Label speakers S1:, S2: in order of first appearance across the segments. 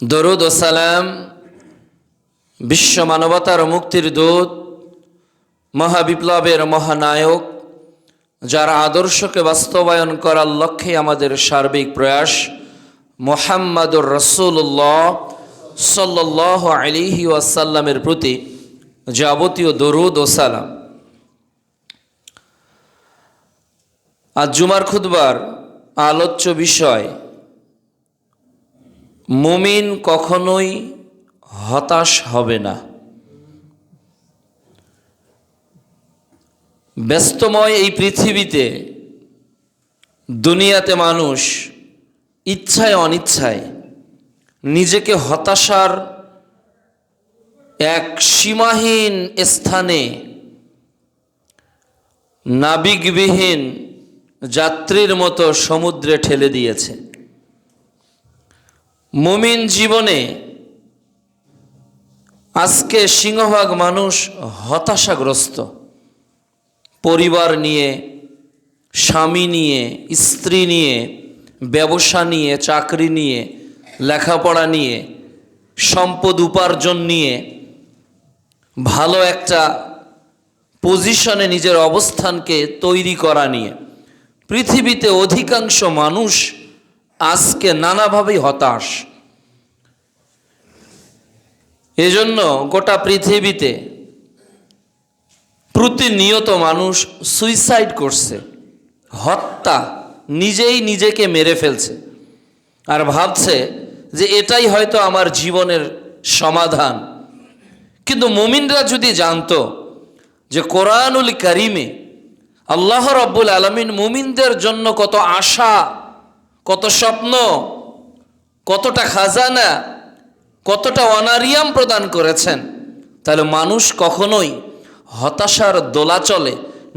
S1: দরুদ ও সালাম বিশ্ব মানবতার মুক্তির দূত, মহাবিপ্লবের মহানায়ক, যার আদর্শকে বাস্তবায়ন করার লক্ষ্যে আমাদের সার্বিক প্রয়াস, মুহাম্মাদুর রাসূলুল্লাহ সাল্লাল্লাহু আলাইহি ওয়াসাল্লামের প্রতি যাবতীয় দরুদ ও সালাম। আজ জুমার খুতবার আলোচ্য বিষয়, মুমিন কখনোই হতাশ হবে না। ব্যস্তময় এই পৃথিবীতে, দুনিয়াতে মানুষ ইচ্ছায় অনিচ্ছায় নিজেকে হতাশার এক সীমাহীন স্থানে নাবিকবিহীন যাত্রীর মতো সমুদ্রে ঠেলে দিয়েছে। মুমিন জীবনে আজকে সিংহভাগ মানুষ হতাশাগ্রস্ত। পরিবার নিয়ে, স্বামী নিয়ে, স্ত্রী নিয়ে, ব্যবসা নিয়ে, চাকরি নিয়ে, লেখাপড়া নিয়ে, সম্পদ উপার্জন নিয়ে, ভালো একটা পজিশনে নিজের অবস্থানকে তৈরি করা নিয়ে পৃথিবীতে অধিকাংশ মানুষ আজকে নানাভাবেই হতাশ। এজন্য গোটা পৃথিবীতে প্রতিনিয়ত মানুষ সুইসাইড করছে, হত্যা, নিজেই নিজেকে মেরে ফেলছে, আর ভাবছে যে এটাই হয়তো আমার জীবনের সমাধান। কিন্তু মুমিনরা যদি জানতো যে কোরআনুল কারিমে আল্লাহ রাব্বুল আলামিন মুমিনদের জন্য কত আশা, কত স্বপ্ন, কতটা খাজানা, কতটা অনারিয়াম প্রদান করেছেন, তাহলে মানুষ কখনোই হতাশার দোলাচলে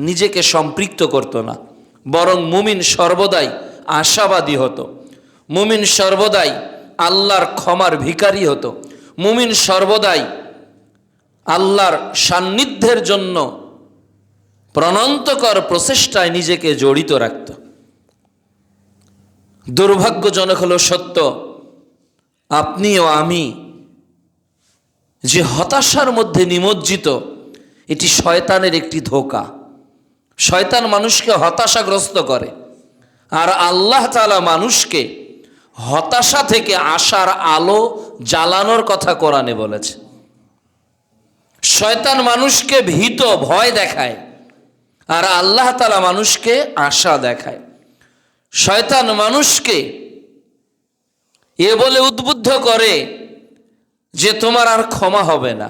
S1: নিজেকে সম্পৃক্ত করত না। বরং মুমিন সর্বদাই আশাবাদী হতো, মুমিন সর্বদাই আল্লাহর ক্ষমার ভিখারি হতো, মুমিন সর্বদাই আল্লাহর সান্নিধ্যের জন্য প্রণন্তকর প্রচেষ্টায় নিজেকে জড়িত রাখত। দুর্ভাগ্যজনক হলো সত্য, আপনি ও আমি যে হতাশার মধ্যে নিমজ্জিত, এটি শয়তানের একটি ধোঁকা। শয়তান মানুষকে হতাশাগ্রস্ত করে, আর আল্লাহ তাআলা মানুষকে হতাশা থেকে আশার আলো জ্বালানোর কথা কোরআনে বলেছে। শয়তান মানুষকে ভীত, ভয় দেখায়, আর আল্লাহ তাআলা মানুষকে আশা দেখায়। শয়তান মানুষকে এ বলে উদ্বুদ্ধ করে যে তোমার আর ক্ষমা হবে না,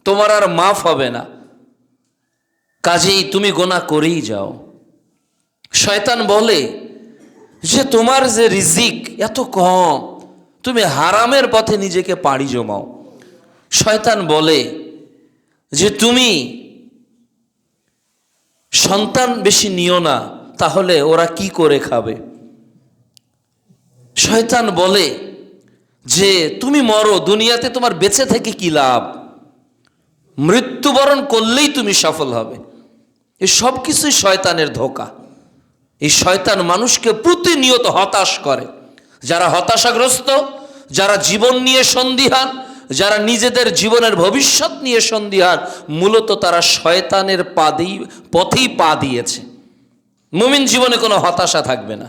S1: তোমার আর মাফ হবে না, কাজেই তুমি গুনাহ করেই যাও। শয়তান বলে যে তোমার যে রিজিক এত কম, তুমি হারামের পথে নিজেকে পাড়ি জমাও। শয়তান বলে যে তুমি সন্তান বেশি নিও না, তাহলে ওরা কি করে খাবে। শয়তান বলে যে তুমি মরো, দুনিয়াতে তোমার বেঁচে থেকে কি লাভ, মৃত্যুবরণ করলেই তুমি সফল হবে। এই সব কিছুই শয়তানের ধোঁকা। এই শয়তান মানুষকে প্রতিনিয়ত হতাশ করে। যারা হতাশাগ্রস্ত, যারা জীবন নিয়ে সন্দিহান, যারা নিজেদের জীবনের ভবিষ্যৎ নিয়ে সন্দিহান, মূলত তারা শয়তানের পথেই পা দিয়েছে। মুমিন জীবনে কোনো হতাশা থাকবে না।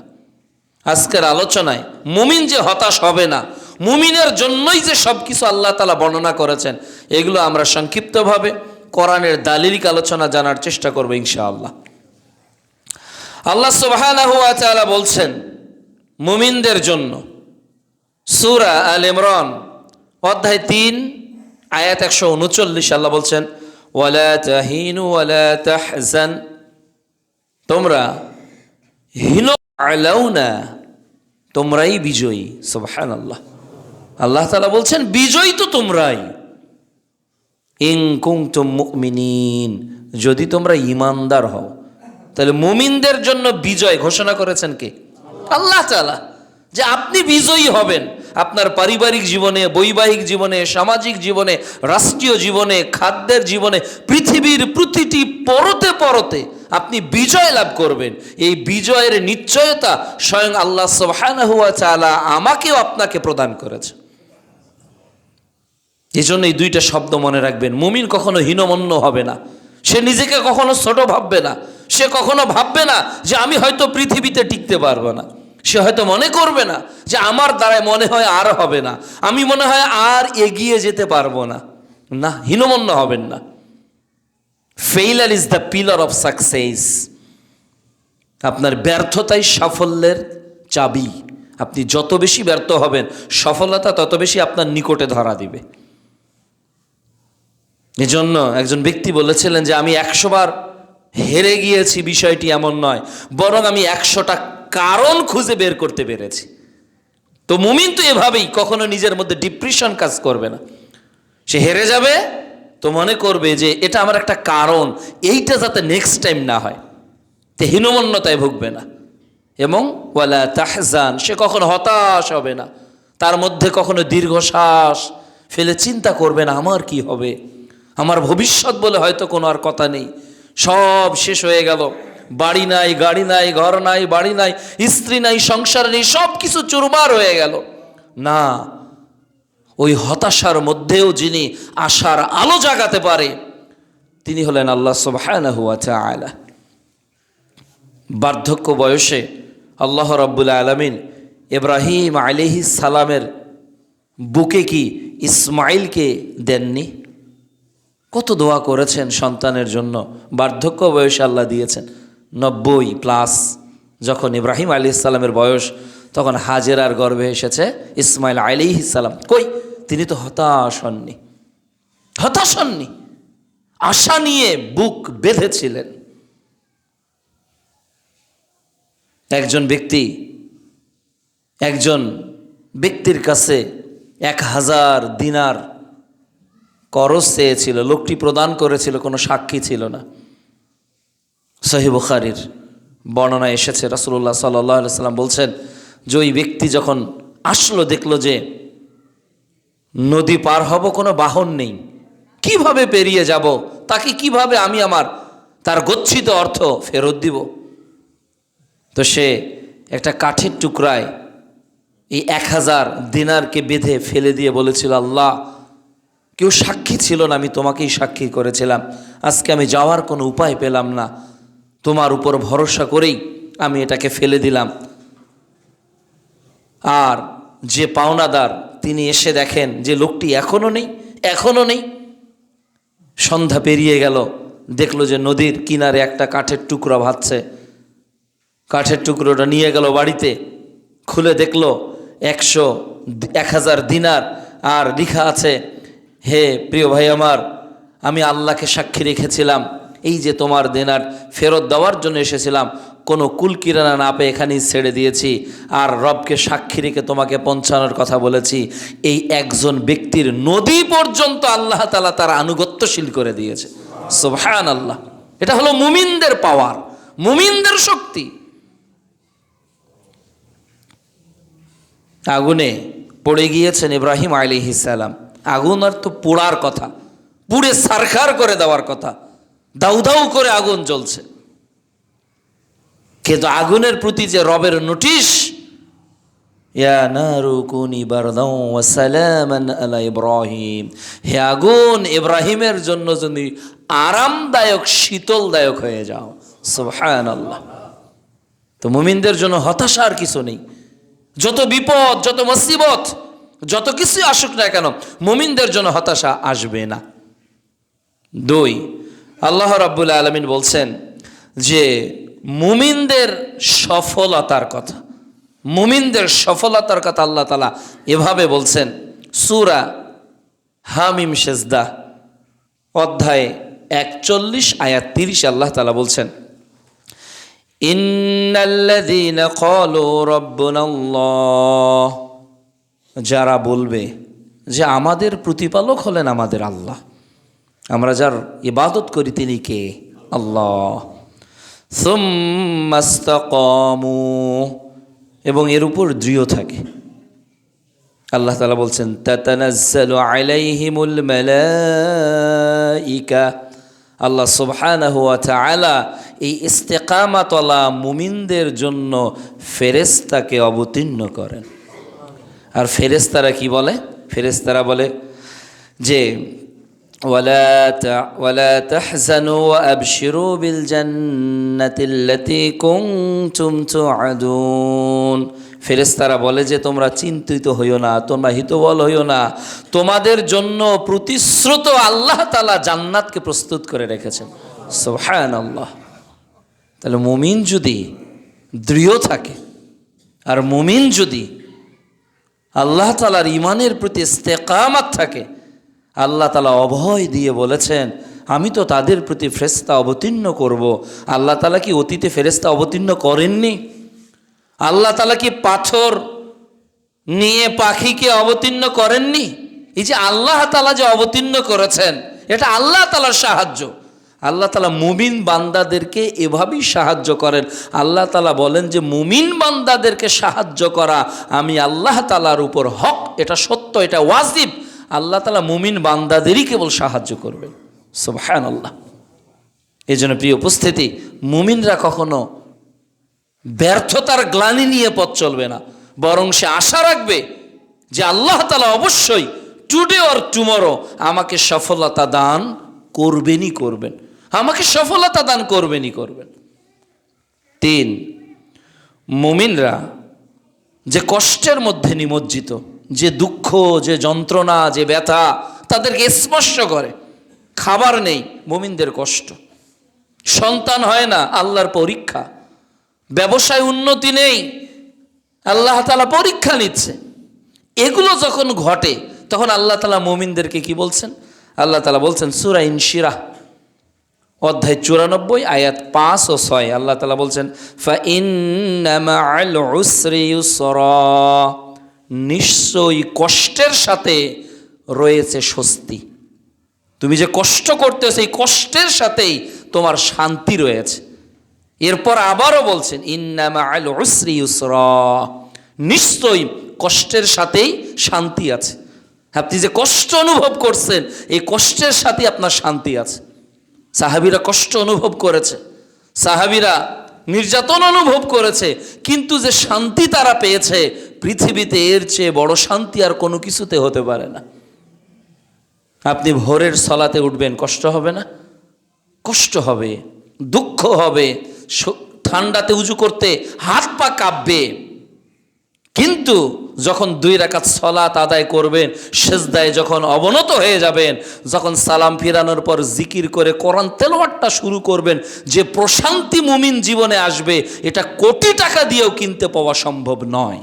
S1: আজকের আলোচনায় মুমিন যে হতাশ হবে না, মুমিনের জন্যই যে সব কিছু আল্লাহ তাআলা বর্ণনা করেছেন, এগুলো আমরা সংক্ষিপ্তভাবে কোরআনের দালিলিক আলোচনা জানার চেষ্টা করব ইনশাআল্লাহ। আল্লাহ সুবহানাহু ওয়া তাআলা বলছেন মুমিনদের জন্য, সূরা আল ইমরান অধ্যায় 3 আয়াত 139, আল্লাহ বলছেন ওয়ালা তাহিনু ওয়ালা তাহজান, তোমরা হীন আলাউনা, তোমরাই বিজয়ী। সুবহানাল্লাহ, আল্লাহ তাআলা বলছেন বিজয়ী তো তোমরাই। ইন কুনতুম মুমিনিন, যদি তোমরা ঈমানদার হও। তাহলে মুমিনদের জন্য বিজয় ঘোষণা করেছেন কে? আল্লাহ তাআলা, যে আপনি বিজয়ী হবেন। আপনার পারিবারিক জীবনে, বৈবাহিক জীবনে, সামাজিক জীবনে, রাষ্ট্রীয় জীবনে, খাদ্যের জীবনে, পৃথিবীর প্রতিটি পরতে পরতে আপনি বিজয় লাভ করবেন। এই বিজয়ের নিশ্চয়তা স্বয়ং আল্লাহ সুবহানাহু ওয়া তাআলা আমাকেও আপনাকে প্রদান করেছে। এই জন্য এই দুইটা শব্দ মনে রাখবেন। মুমিন কখনো হীনমন্য হবে না, সে নিজেকে কখনো ছোট ভাববে না, সে কখনো ভাববে না যে আমি হয়তো পৃথিবীতে টিকতে পারবো না, সে হয়তো মনে করবে না যে আমার দ্বারায় মনে হয় আর হবে না, আমি মনে হয় আর এগিয়ে যেতে পারবো না। না, হীনমন্য হবেন না। Failure is the pillar of success. আপনার ব্যর্থতাই সাফল্যের চাবি। আপনি যত বেশি ব্যর্থ হবেন, সফলতা তত বেশি আপনার নিকটে ধরা দিবে। এজন্য একজন ব্যক্তি বলেছিলেন যে আমি 100 বার হেরে গিয়েছি, বিষয়টি এমন নয়, বরং আমি 100টা কারণ খুঁজে বের করতে পেরেছি। তো মুমিন তো এভাবেই, কখনো নিজের মধ্যে ডিপ্রেশন কাজ করবে না। সে হেরে যাবে তো মনে করবে যে এটা আমার একটা কারণ, এইটা যাতে নেক্সট টাইম না হয়, তে হীনমন্যতায় ভুগবে না। এবং ওয়ালা তাহজান, সে কখনো হতাশ হবে না, তার মধ্যে কখনো দীর্ঘশ্বাস ফেলে চিন্তা করবে না আমার কি হবে, আমার ভবিষ্যৎ বলে হয়তো কোনো আর কথা নেই, সব শেষ হয়ে গেল, বাড়ি নাই, গাড়ি নাই, ঘর নাই, বাড়ি নাই, স্ত্রী নাই, সংসার নেই, সব কিছু চুরমার হয়ে গেল। না, ওই হতাশার মধ্যেও যিনি আশার আলো জাগাতে পারে তিনি হলেন আল্লাহ সুবহানাহু ওয়া তাআলা। বার্ধক্য বয়সে আল্লাহ রাব্বুল আলামিন ইব্রাহিম আলাইহিস সালামের বুকে কি ইসমাইলকে দেননি? কত দোয়া করেছেন সন্তানের জন্য, বার্ধক্য বয়সে আল্লাহ দিয়েছেন। 90+ যখন ইব্রাহিম আলাইহিস সালামের বয়স, তখন হাজেরার গর্ভে এসেছে ইসমাইল আলাইহিস সালাম। কই, তিনি তো হতাশ হননি, আশা নিয়ে বুক বেঁধেছিলেন। একজন ব্যক্তির কাছে 1000 দিনার করজ চেয়েছিল, লোকটি প্রদান করেছিল, কোনো সাক্ষী ছিল না। সহিহ বুখারীর বর্ণনা এসেছে, রাসূলুল্লাহ সাল্লাল্লাহু আলাইহি সাল্লাম বলছেন যে ওই ব্যক্তি যখন আসলো, দেখলো যে নদী পার হব, কোনো বাহন নেই, কিভাবে পেরিয়ে যাব, তাকে কিভাবে আমি তার গচ্ছিত অর্থ ফেরত দিব। তো সে একটা কাঠের টুকরায় এই 1000 দিনারকে বেঁধে ফেলে দিয়ে বলেছিল, আল্লাহ, কেউ সাক্ষী ছিল না, আমি তোমাকেই সাক্ষী করেছিলাম, আজকে আমি যাওয়ার কোনো উপায় পেলাম না, তোমার উপর ভরসা করেই আমি এটাকে ফেলে দিলাম। আর যে পাওনাদার, তিনি এসে দেখেন যে লোকটি এখনো নেই। সন্ধ্যা পেরিয়ে গেল, দেখলো যে নদীর কিনারে একটা কাঠের টুকরা ভাসছে। কাঠের টুকরোটা নিয়ে গেল বাড়িতে, খুলে দেখলো 1000 দিনার, আর লেখা আছে, হে প্রিয় ভাই আমার, আমি আল্লাহকে সাক্ষী রেখেছিলাম, এই যে তোমার দিনার ফেরত দেওয়ার জন্য এসেছিলাম, কোনো কুলকিরানা না পেয়ে এখানেই ছেড়ে দিয়েছি, আর রবকে সাক্ষী রেখে তোমাকে পৌঁছানোর কথা বলেছি। এই একজন ব্যক্তির নদী পর্যন্ত আল্লাহ তাআলা তার আনুগত্যশীল করে দিয়েছে। সুবহানাল্লাহ। এটা হলো মুমিনদের পাওয়ার, মুমিনদের শক্তি। আগুনে পড়ে গিয়েছেন ইব্রাহিম আলাইহিস সালাম। আগুন আর তো পোড়ার কথা, পুড়ে সারখার করে দেওয়ার কথা, দাউ দাউ করে আগুন জ্বলছে, কিন্তু আগুনের প্রতি যে রবের নোটিশ, ইয়া নারু কুনি বারদাও ওয়া সালামান আলা ইব্রাহিম, হে আগুন, ইব্রাহিমের জন্য যদি আরামদায়ক, শীতলদায়ক হয়ে যাও। সুবহানাল্লাহ। তো মুমিনদের জন্য হতাশার কিছু নেই। যত বিপদ, যত মুসিবত, যত কিছু আসুক না কেন, মুমিনদের জন্য হতাশা আসবে না। 2, আল্লাহ রাব্বুল আলামিন বলছেন যে মুমিনদের সফলতার কথা, আল্লাহ তাআলা এভাবে বলছেন, সূরা হামিম সেজদা অধ্যায় 41 আয়াত 30 আল্লাহ তাআলা বলছেন, ইন্নাল্লাযীনা ক্বালু রাব্বুনাল্লাহ, যারা বলবে যে আমাদের প্রতিপালক হলেন আমাদের আল্লাহ, আমরা যার ইবাদত করি তিনি কে? আল্লাহ। সুম্মা ইসতাকামু, এবং এর উপর দৃঢ় থাকে। আল্লাহ তাআলা বলছেন তাতানাজ্জালু আলাইহিমুল মালাইকা, আল্লাহ সুবহানাহু ওয়া তাআলা এই ইস্তেকামাতওয়ালা মুমিনদের জন্য ফেরেশতাকে অবতীর্ণ করেন। আর ফেরেশতারা কি বলে? ফেরেশতারা বলে যে ওয়ালা তাহজানু ওয়া আবশিরু বিল জান্নাতিল্লাতী কুনতুম তুআদুন। ফেরেশতারা বলে যে তোমরা চিন্তিত হইও না, তোমরা হিতবল হইও না, তোমাদের জন্য প্রতিশ্রুত আল্লাহ তাআলা জান্নাতকে প্রস্তুত করে রেখেছেন। সুবহানাল্লাহ। তাহলে মুমিন যদি দৃঢ় থাকে আর মুমিন যদি আল্লাহ তাআলার ঈমানের প্রতি ইস্তেকামাত থাকে, আল্লাহ তাআলা অভয় দিয়ে বলেছেন আমি তো তাদের প্রতি ফেরেশতা অবতীর্ণ করব। আল্লাহ তাআলা কি অতীতে ফেরেশতা অবতীর্ণ করেননি? আল্লাহ তাআলা কি পাথর নিয়ে পাখিকে অবতীর্ণ করেননি? এই যে আল্লাহ তাআলা যে অবতীর্ণ করেছেন, এটা আল্লাহ তাআলার সাহায্য। আল্লাহ তাআলা মুমিন বান্দাদেরকে এভাবেই সাহায্য করেন। আল্লাহ তাআলা বলেন যে মুমিন বান্দাদেরকে সাহায্য করা আমি আল্লাহ তাআলার উপর হক, এটা সত্য, এটা ওয়াজিব। আল্লাহ তাআলা মুমিন বান্দাদেরই কেবল সাহায্য করবেন। সুবহানাল্লাহ। এই জন্য প্রিয় উপস্থিতি, মুমিনরা কখনো ব্যর্থতার গ্লানি নিয়ে পথ চলবে না, বরং সে আশা রাখবে যে আল্লাহ তাআলা অবশ্যই টুডে অর টুমরো আমাকে সফলতা দান করবেনই করবেন, আমাকে সফলতা দান করবেনই করবেন। 3, মুমিনরা যে কষ্টের মধ্যে নিমজ্জিত, যে দুঃখ, যে যন্ত্রণা, যে ব্যথা তাদেরকে স্পর্শ করে। খাবার নেই, মুমিনদের কষ্ট। সন্তান হয় না, আল্লাহর পরীক্ষা। ব্যবসায় উন্নতি নেই, আল্লাহ তাআলা পরীক্ষা নিচ্ছে। এগুলো যখন ঘটে তখন আল্লাহ তাআলা মুমিনদেরকে কি বলছেন? আল্লাহ তাআলা বলছেন সূরা ইনশিরাহ অধ্যায় 94 আয়াত 5 ও 6, আল্লাহ তাআলা বলছেন ফাইন্না মাআল উসরি ইউসরা, নিশ্চয়ই কষ্টের সাথে রয়েছে স্বস্তি। তুমি যে কষ্ট করতেছো এই কষ্টের সাথেই তোমার শান্তি রয়েছে। এরপর আবারও বলছেন ইন্না মাআল উসরি ইউসরা, নিশ্চয়ই কষ্টের সাথেই শান্তি আছে। আপনি যে কষ্ট অনুভব করছেন এই কষ্টের সাথে আপনার শান্তি আছে। সাহাবীরা কষ্ট অনুভব করেছে, সাহাবীরা নির্যাতন অনুভব করেছে, কিন্তু যে শান্তি তারা পেয়েছে পৃথিবীতে এর চেয়ে বড় শান্তি আর কোনো কিছুতে হতে পারে না। আপনি ভোরের সলাতে উঠবেন, কষ্ট হবে না? কষ্ট হবে, দুঃখ হবে, ঠান্ডাতে উজু করতে হাত পা কাঁপবে, কিন্তু যখন 2 রাকাত সালাত আদায় করবেন, সিজদায় যখন অবনত হয়ে যাবেন, যখন সালাম ফিরানোর পর জিকির করে কোরআন তেলাওয়াতটা শুরু করবেন, যে প্রশান্তি মুমিন জীবনে আসবে এটা কোটি টাকা দিয়েও কিনতে পাওয়া সম্ভব নয়।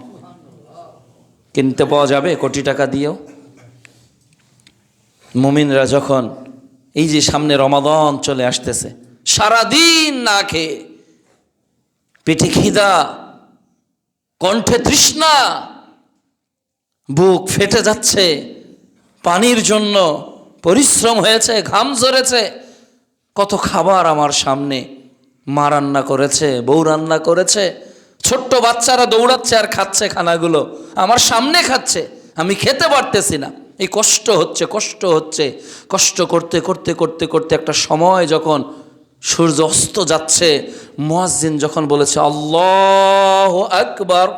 S1: কিনতে পাওয়া যাবে কোটি টাকা দিয়েও? মুমিনরা যখন এই যে সামনে রমাদান চলে আসতেছে, সারাদিন না খেয়ে, পেটে খিদা, কণ্ঠে তৃষ্ণা, বুক ফেটে যাচ্ছে, পানির জন্য পরিশ্রম হয়েছে, ঘাম ঝরেছে, কত খাবার আমার সামনে, মা রান্না করেছে, বউ রান্না করেছে, ছোট্ট বাচ্চারা দৌড়াচ্ছে আর খাচ্ছে খানাগুলো, আমার সামনে খাচ্ছে, আমি খেতে পারতেছি না। এই কষ্ট হচ্ছে, কষ্ট হচ্ছে, কষ্ট করতে করতে করতে করতে একটা সময় যখন সূর্য অস্ত যাচ্ছে, মুয়াজ্জিন যখন বলেছে আল্লাহু আকবার,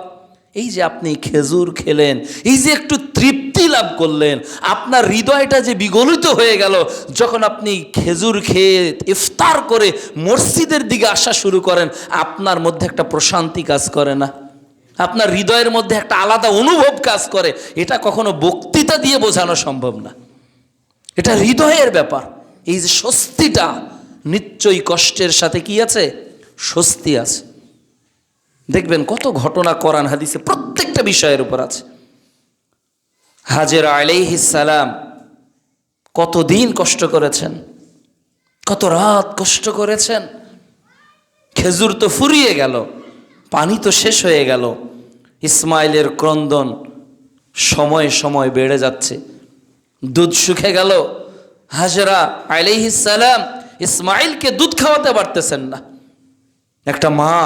S1: এই যে আপনি খেজুর খেলেন, এই যে একটু তৃপ্তি লাভ করলেন, আপনার হৃদয়টা যে বিগলিত হয়ে গেল যখন আপনি খেজুর খেয়ে ইফতার করে মসজিদের দিকে আসা শুরু করেন, আপনার মধ্যে একটা প্রশান্তি কাজ করে না? আপনার হৃদয়ের মধ্যে একটা আলাদা অনুভব কাজ করে। এটা কখনো বক্তৃতা দিয়ে বোঝানো সম্ভব না, এটা হৃদয়ের ব্যাপার। এই যে স্বস্তিটা, নিশ্চয়ই কষ্টের সাথে কি আছে? স্বস্তি আছে। দেখবেন কত ঘটনা কোরআন হাদিসে প্রত্যেকটা বিষয়ের উপর আছে। হাজেরা আলাইহিস সালাম কতদিন কষ্ট করেছেন, কত রাত কষ্ট করেছেন। খেজুর তো ফুরিয়ে গেল, পানি তো শেষ হয়ে গেল, ইসমাইলের ক্রন্দন সময়ে সময় বেড়ে যাচ্ছে, দুধ শুকে গেল। হাজেরা আলাইহিস সালাম ইসমাইলকে দুধ খাওয়াতে পারতেছেন না। একটা মা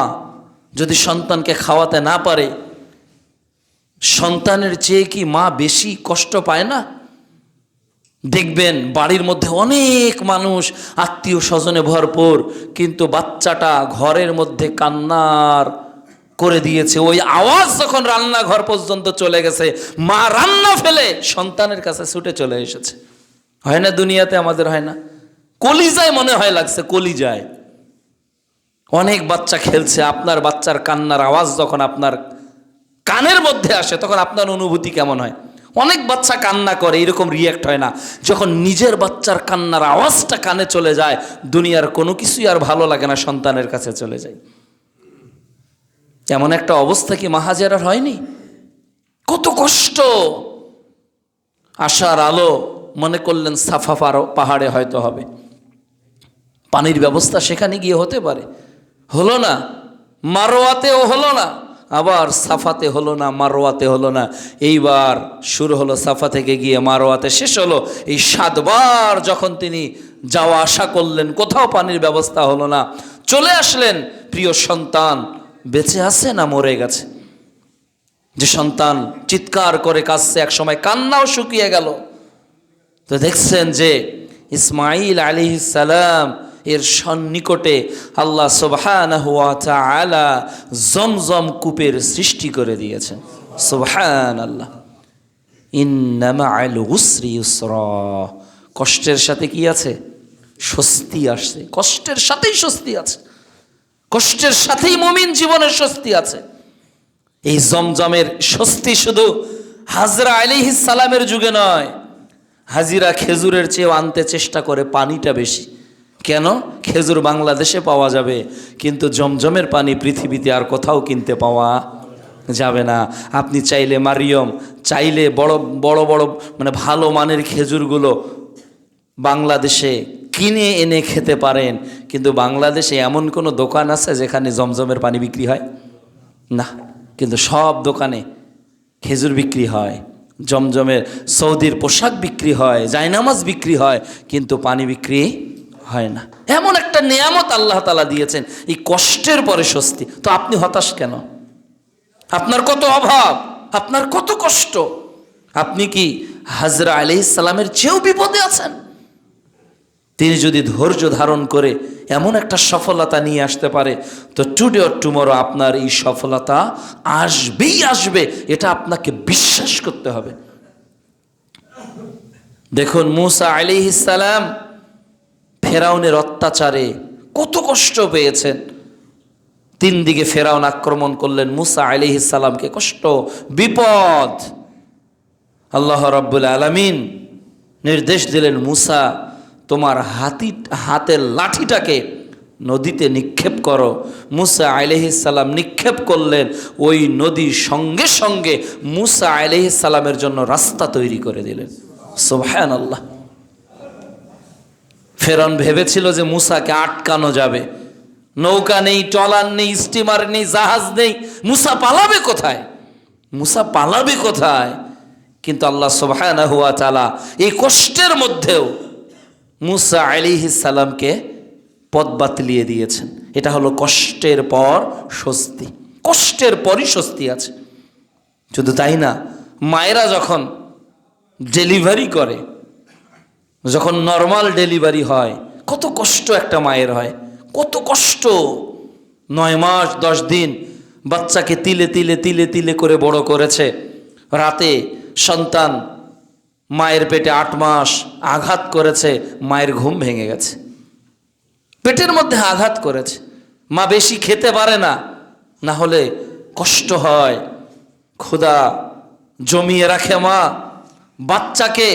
S1: যদি সন্তানকে খাওয়াতে না পারে, সন্তানের চেয়ে কি মা বেশি কষ্ট পায় না? দেখবেন বাড়ির মধ্যে অনেক মানুষ, আত্মীয় স্বজনে ভরপুর, কিন্তু বাচ্চাটা ঘরের মধ্যে কান্নার করে দিয়েছে। ওই আওয়াজ যখন রান্নাঘর পর্যন্ত চলে গেছে, মা রান্না ফেলে সন্তানের কাছে ছুটে চলে এসেছে। হয় না দুনিয়াতে? আমাদের হয় না? কলিজায় মনে হয় লাগছে, কলিজায়। অনেক বাচ্চা খেলছে, আপনার বাচ্চার কান্নার আওয়াজ যখন আপনার কানের মধ্যে আসে তখন আপনার অনুভূতি কেমন হয়? অনেক বাচ্চা কান্না করে, এরকম রিয়্যাক্ট হয় না। যখন নিজের বাচ্চার কান্নার আওয়াজটা কানে চলে যায়, দুনিয়ার কোনো কিছুই আর ভালো লাগে না, সন্তানের কাছে চলে যায়। এমন একটা অবস্থা কি মা হাজেরার হয়নি? কত কষ্ট! আশার আলো মনে করলেন সাফা পাহাড়ে হয়তো হবে, পানির ব্যবস্থা সেখানে গিয়ে হতে পারে, হলো না। মারোয়াতেও হলো না, আবার সাফাতে হলো না, মারোয়াতে হলো না। এইবার শুরু হলো সাফা থেকে গিয়ে মারোয়াতে, শেষ হলো। এই 7 বার যখন তিনি যাওয়া আসা করলেন, কোথাও পানির ব্যবস্থা হলো না। চলে আসলেন, প্রিয় সন্তান বেঁচে আছে না মরে গেছে? যে সন্তান চিৎকার করে কাঁদছে, এক সময় কান্নাও শুকিয়ে গেল। তো দেখছেন যে ইসমাঈল আলাইহিস সালাম এর সন্নিকটে আল্লাহ সুবহানাহু ওয়া তাআলা জমজম কূপের সৃষ্টি করে দিয়েছেন। সুবহানাল্লাহ। ইন্না মাআল উসরি ইউসরা। কষ্টের সাথে কি আছে? স্বস্তি আসছে। কষ্টের সাথেই স্বস্তি আছে, কষ্টের সাথেই মুমিন জীবনের স্বস্তি আছে। এই জমজমের স্বস্তি শুধু হাজরা আলাইহিস সালামের যুগে নয়। হাজিরা খেজুরের চেয়েও আনতে চেষ্টা করে, পানিটা বেশি। কেন? খেজুর বাংলাদেশে পাওয়া যাবে, কিন্তু জমজমের পানি পৃথিবীতে আর কোথাও কিনতে পাওয়া যাবে না। আপনি চাইলে মারিয়ম, চাইলে বড় বড় বড় মানে ভালো মানের খেজুরগুলো বাংলাদেশে কিনে এনে খেতে পারেন, কিন্তু বাংলাদেশে এমন কোনো দোকান আছে যেখানে জমজমের পানি বিক্রি হয় না? কিন্তু সব দোকানে খেজুর বিক্রি হয়, জমজমের, সৌদির পোশাক বিক্রি হয়, জায়নামাজ বিক্রি হয়, কিন্তু পানি বিক্রি হয় না। এমন একটা নিয়ামত আল্লাহ তাআলা দিয়েছেন, এই কষ্টের পরে স্বস্তি। তো আপনি হতাশ কেন? আপনার কত অভাব, আপনার কত কষ্ট। আপনি কি হাজরা আলাইহিস সালামের চেয়েও বিপদে আছেন? তিনি যদি ধৈর্য ধারণ করে এমন একটা সফলতা নিয়ে আসতে পারে, তো টুডে অর টুমরো আপনার এই সফলতা আসবেই আসবে, এটা আপনাকে বিশ্বাস করতে হবে। দেখুন মূসা আলাইহিস সালাম ফেরাউনের অত্যাচারে কত কষ্ট পেয়েছেন। 3 দিকে ফেরাউন আক্রমণ করলেন, মূসা আলাইহিস সালামকে কষ্ট, বিপদ। আল্লাহ রাব্বুল আলামিন নির্দেশ দিলেন, মূসা তোমার হাতের লাঠিটাকে নদীতে নিক্ষেপ করো। মূসা আলাইহিস সালাম নিক্ষেপ করলেন, ওই নদী সঙ্গে সঙ্গে মূসা আলাইহিস সালামের জন্য রাস্তা তৈরি করে দিলেন। সুবহানাল্লাহ। ফেরাউন ভেবেছিল যে মূসাকে আটকানো যাবে, নৌকা নেই, ট্রলার নেই, স্টিমার নেই, জাহাজ নেই, মূসা পালাবে কোথায়? মূসা পালাবে কোথায়? কিন্তু আল্লাহ সুবহানাহু ওয়া তাআলা এই কষ্টের মধ্যেও মূসা আলাইহিস সালামকে পথ বাতলিয়ে দিয়েছেন। এটা হলো কষ্টের পর স্বস্তি। কষ্টের পরই স্বস্তি আছে। শুধু তাই না, মায়েরা যখন ডেলিভারি করে, যখন নর্মাল ডেলিভারি হয়, কত কষ্ট একটা মায়ের হয়, কত কষ্ট। 9 মাস 10 দিন বাচ্চাকে তিলে তিলে তিলে তিলে করে বড় করেছে। রাতে সন্তান মায়ের পেটে 8 মাস আঘাত করেছে, মায়ের ঘুম ভেঙে গেছে, পেটের মধ্যে আঘাত করেছে। মা বেশি খেতে পারে না, না হলে কষ্ট হয়, ক্ষুধা জমিয়ে রাখে মা। বাচ্চাকে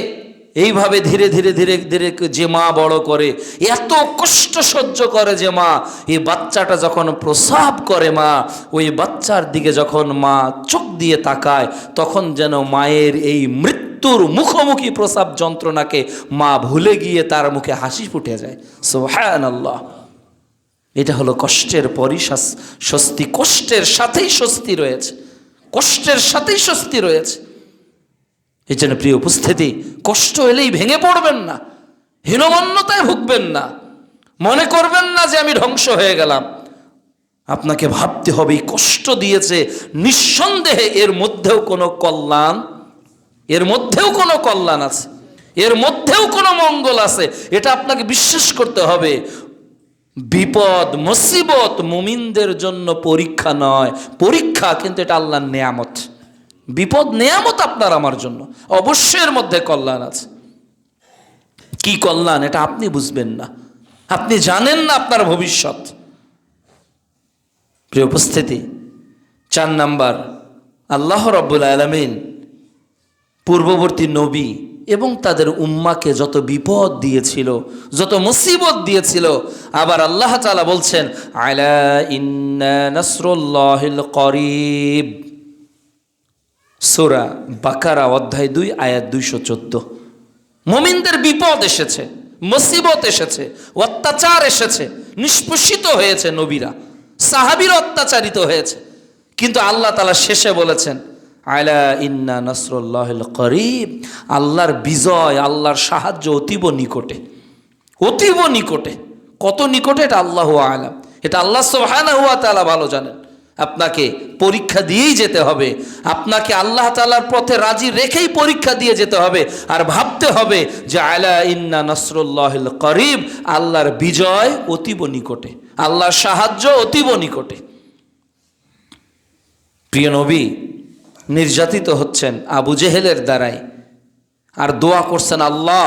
S1: এইভাবে ধীরে ধীরে ধীরে ধীরে যে মা বড় করে, এত কষ্ট সহ্য করে যে মা, এই বাচ্চাটা যখন প্রসাব করে মা, ওই বাচ্চার দিকে যখন মা চোখ দিয়ে তাকায়, তখন যেন মায়ের এই মৃত্যুর মুখোমুখি প্রসাব যন্ত্রণাকে মা ভুলে গিয়ে তার মুখে হাসি ফুটে যায়। সুবহানাল্লাহ। এটা হলো কষ্টের পরই স্বস্তি। কষ্টের সাথেই স্বস্তি রয়েছে, কষ্টের সাথেই স্বস্তি রয়েছে। এই জন্য প্রিয় উপস্থিতি, কষ্ট এলেই ভেঙে পড়বেন না, হীনমন্যতায় ভুগবেন না, মনে করবেন না যে আমি ধ্বংস হয়ে গেলাম। আপনাকে ভাবতে হবে, এই কষ্ট দিয়েছে, নিঃসন্দেহে এর মধ্যেও কোনো কল্যাণ, এর মধ্যেও কোনো কল্যাণ আছে, এর মধ্যেও কোনো মঙ্গল আছে, এটা আপনাকে বিশ্বাস করতে হবে। বিপদ মুসিবত মুমিনদের জন্য পরীক্ষা নয়, পরীক্ষা, কিন্তু এটা আল্লাহর নেয়ামত। বিপদ নেয়ামত আপনার আমার জন্য, অবশ্যই এর মধ্যে কল্যাণ আছে। কি কল্যাণ এটা আপনি বুঝবেন না, আপনি জানেন না আপনার ভবিষ্যৎ। প্রিয় উপস্থিতি, 4 নাম্বার, আল্লাহ রাব্বুল আলামিন পূর্ববর্তী নবী এবং তাদের উম্মাকে যত বিপদ দিয়েছিল, যত মুসিবত দিয়েছিল, আবার আল্লাহ তাআলা বলছেন আলা ইন্না নাসরুল্লাহিল করিব। সূরা বাকারা অধ্যায় 2 আয়াত 214। মুমিনদের বিপদ এসেছে, মুসিবত এসেছে, অত্যাচার এসেছে, নিষ্পেষিত হয়েছে নবীরা, সাহাবীরা অত্যাচারিত হয়েছে, কিন্তু আল্লাহ তাআলা শেষে বলেছেন আলা ইন্না নাসরুল্লাহিল করিব, আল্লাহর বিজয়, আল্লাহর সাহায্য অতীব নিকটে, অতীব নিকটে। কত নিকটে এটা আল্লাহু আলাম, এটা আল্লাহ সুবহানাহু ওয়া তাআলা ভালো জানেন। আপনাকে পরীক্ষা দিয়েই যেতে হবে, আপনাকে আল্লাহ তাআলার পথে রাজি রেখেই পরীক্ষা দিয়ে যেতে হবে, আর ভাবতে হবে যে আলা ইন্না নাসরুল্লাহিল করিব, আল্লাহর বিজয় অতীব নিকটে, আল্লাহর সাহায্য অতীব নিকটে। প্রিয় নবী নির্যাতিত হচ্ছেন আবু জেহেলের দ্বারাই, আর দোয়া করছেন আল্লাহ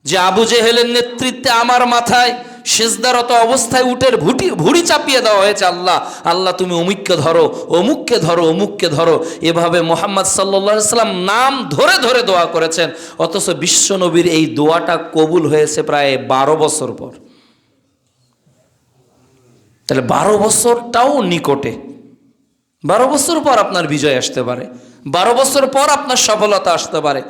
S1: যে আবু জেহেলের নেতৃত্বে আমার মাথায় সিজদারত অবস্থায় উটের ভুঁড়ি চাপিয়ে দেওয়া হয়েছে, আল্লাহ আল্লাহ তুমি অমুককে ধরো, অমুককে ধরো, অমুককে ধরো, এভাবে মুহাম্মদ সাল্লাল্লাহু আলাইহি সাল্লাম নাম ধরে ধরে দোয়া করেছেন। অথচ বিশ্ব নবীর এই দোয়াটা কবুল হয়েছে প্রায় 12 বছর পর। তাহলে 12 বছরটাও নিকটে, 12 বছর পর আপনার বিজয় আসতে পারে, 12 বছর পর আপনার সফলতা আসতে পারে,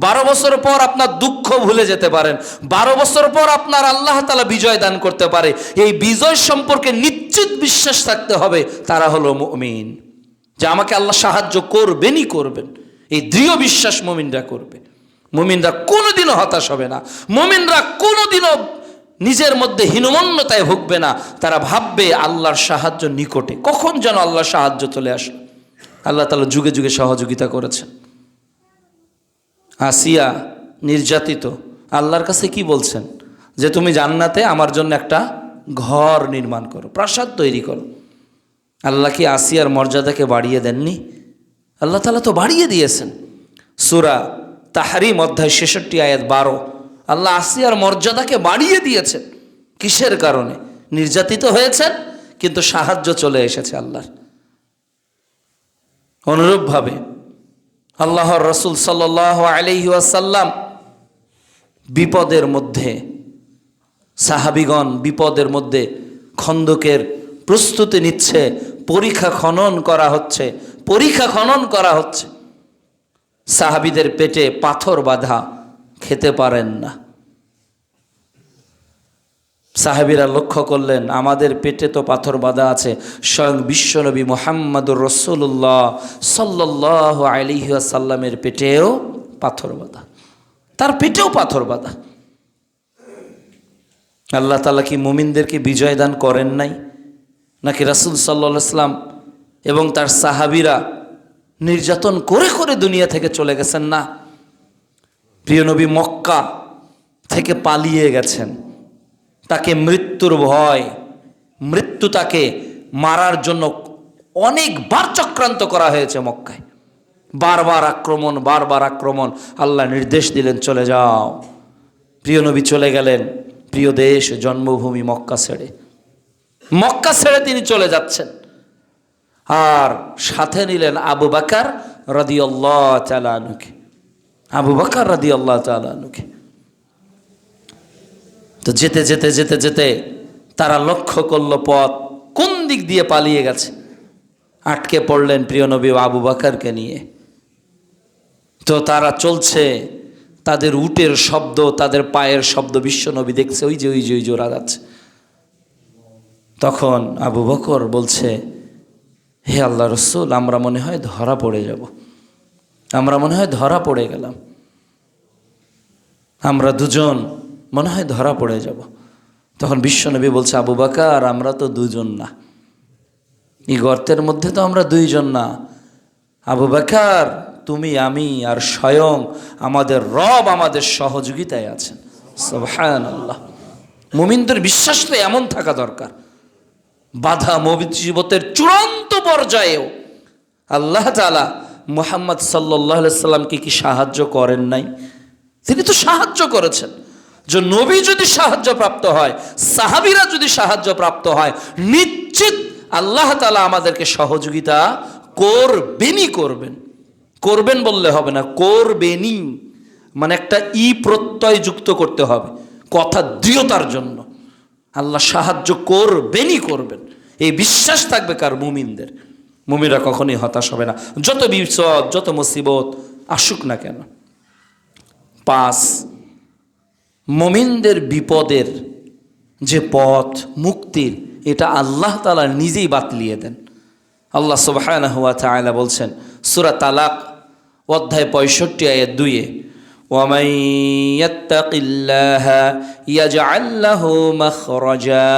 S1: 12 বছর পর আপনার দুঃখ ভুলে যেতে পারেন, 12 বছর পর আপনার আল্লাহ তাআলা বিজয় দান করতে পারে। এই বিজয় সম্পর্কে নিশ্চিত বিশ্বাস থাকতে হবে, তারা হলো মুমিন, যে আমাকে আল্লাহ সাহায্য করবেনই করবেন। এই দৃঢ় বিশ্বাস মুমিনরা করবে। মুমিনরা কোনোদিনও হতাশ হবে না, মুমিনরা কোনোদিনও নিজের মধ্যে হীনমন্যতায় ভুগবে না। তারা ভাববে আল্লাহর সাহায্য নিকটে, কখন যেন আল্লাহর সাহায্য চলে আসে। আল্লাহ তাআলা যুগে যুগে সহযোগিতা করেছেন। আসিয়া নির্যাতিত, আল্লাহর কাছে কি বলছেন যে তুমি জান্নাতে আমার জন্য একটা ঘর নির্মাণ করো, প্রাসাদ তৈরি করো। আল্লাহ কি আসিয়ার মর্যাদাকে বাড়িয়ে দেননি? আল্লাহ তাআলা তো বাড়িয়ে দিয়েছেন। সূরা তাহরিম অধ্যায় 66 আয়াত 12, আল্লাহ আসিয়ার মর্যাদাকে বাড়িয়ে দিয়েছেন। কিসের কারণে? নির্যাতিত হয়েছেন, কিন্তু সাহায্য চলে এসেছে আল্লাহর। অনুরূপভাবে আল্লাহর রাসূল সাল্লাল্লাহু আলাইহি ওয়াসাল্লাম বিপদের মধ্যে, সাহাবীগণ বিপদের মধ্যে খন্দকের প্রস্তুতি নিচ্ছে, পরীক্ষা খনন করা হচ্ছে, পরীক্ষা খনন করা হচ্ছে। সাহাবীদের পেটে পাথর বাঁধা, খেতে পারেন না। সাহাবীরা লক্ষ্য করলেন আমাদের পেটে তো পাথর বাঁধা আছে, স্বয়ং বিশ্বনবী মুহাম্মদুর রাসূলুল্লাহ সাল্লাল্লাহু আলাইহি ওয়াসাল্লামের পেটেও পাথর বাঁধা, তার পেটেও পাথর বাঁধা। আল্লাহ তাআলা কি মুমিনদেরকে বিজয় দান করেন নাই? নাকি রাসূল সাল্লাল্লাহু আলাইহি ওয়াসাল্লাম এবং তার সাহাবীরা নির্যাতন করে করে দুনিয়া থেকে চলে গেছেন না? প্রিয় নবী মক্কা থেকে পালিয়ে গেছেন, তাকে মৃত্যুর ভয়, মৃত্যু তাকে মারার জন্য অনেকবার চক্রান্ত করা হয়েছে মক্কায়, বারবার আক্রমণ, বারবার আক্রমণ। আল্লাহ নির্দেশ দিলেন চলে যাও। প্রিয় নবী চলে গেলেন প্রিয় দেশ জন্মভূমি মক্কা ছেড়ে, মক্কা ছেড়ে তিনি চলে যাচ্ছেন। আর সাথে নিলেন আবু বকর রাদিয়াল্লাহু তাআলা আনহুকে, আবু বকর রাদিয়াল্লাহু তাআলা আনহুকে। তো যেতে যেতে যেতে যেতে তারা লক্ষ্য করল পথ কোন দিক দিয়ে পালিয়ে গেছে। আটকে পড়লেন প্রিয় নবী আবু বকরকে নিয়ে। তো তারা চলছে, তাদের উটের শব্দ, তাদের পায়ের শব্দ বিশ্ব নবী দেখছে, ওই যে ওই যে ওই যে ওরা যাচ্ছে। তখন আবু বকর বলছে, হে আল্লাহ রাসূল, আমরা মনে হয় ধরা পড়ে যাব, আমরা মনে হয় ধরা পড়ে গেলাম, আমরা দুজন মনে হয় ধরা পড়ে যাব। তখন বিশ্বনবী বলছে, আবু বকর আমরা তো দুজন না, এই গর্তের মধ্যে তো আমরা দুইজন না, আবু বকর, তুমি, আমি আর স্বয়ং আমাদের রব আমাদের সহযোগিতায় আছেন। সুবহানাল্লাহ। মুমিনদের বিশ্বাস তো এমন থাকা দরকার, বাধা মুসিবতের চূড়ান্ত পর্যায়েও আল্লাহ তাআলা মুহাম্মদ সাল্লাল্লাহু আলাইহি সাল্লামকে কি সাহায্য করেন নাই? তিনি তো সাহায্য করেছেন। যে নবী যদি সাহায্য প্রাপ্ত হয়, সাহাবীরা যদি সাহায্য প্রাপ্ত হয়, নিশ্চিত আল্লাহ তাআলা আমাদেরকে সহযোগিতা করবেনই করবেন। করবেন বললে হবে না, করবেনই, মানে একটা প্রত্যয় যুক্ত করতে হবে কথা দৃঢ়তার জন্য। আল্লাহ সাহায্য করবেনই করবেন, এই বিশ্বাস থাকবে কার? মুমিনদের। মুমিনরা কখনোই হতাশ হবে না, যত বিপদ যত মুসিবত আসুক না কেন। 5, মুমিনদের বিপদের যে পথ মুক্তির, এটা আল্লাহ তাআলা নিজেই বাতলিয়ে দেন। আল্লাহ সুবহানাহু ওয়া তাআলা বলছেন সূরা তালাক অধ্যায় 65 আয়াত 2-এ, ওয়ামান ইয়াত্তাকিল্লাহা ইয়াজআল লাহু মাখরাজা।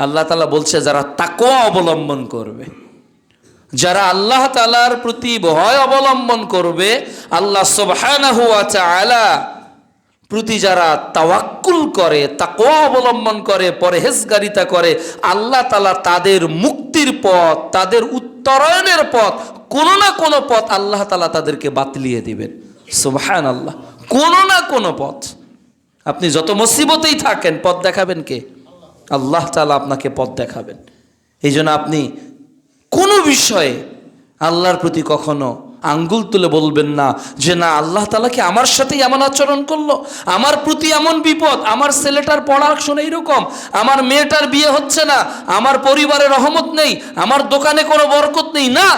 S1: আল্লাহ তাআলা বলছে যারা তাকওয়া অবলম্বন করবে, যারা আল্লাহ তাআলার প্রতি ভয় অবলম্বন করবে, আল্লাহ সুবহানাহু ওয়া তাআলা প্রতি যারা তাওয়াক্কুল করে, তাকওয়া অবলম্বন করে, পরহেজগারিতা করে, আল্লাহ তাআলা তাদের মুক্তির পথ, তাদের উত্তরণের পথ, কোনো না কোনো পথ আল্লাহ তাআলা তাদেরকে বাতলিয়ে দিবেন। সুবহানাল্লাহ। কোনো না কোনো পথ, আপনি যত মুসিবতেই থাকেন, পথ দেখাবেন কে? আল্লাহ তাআলা আপনাকে পথ দেখাবেন। এই জন্য আপনি কোনো বিষয়ে আল্লাহর প্রতি কখনো আঙ্গুল তুলে বলবেন না যে না, আল্লাহ তাআলা কি আমার সাথেই এমন আচরণ করলো, আমার প্রতি এমন বিপদ, আমার ছেলেটার পড়াশোনা এইরকম, আমার মেয়েটার বিয়ে হচ্ছে না, আমার পরিবারে রহমত নেই, আমার দোকানে কোনো বরকত নেই। না,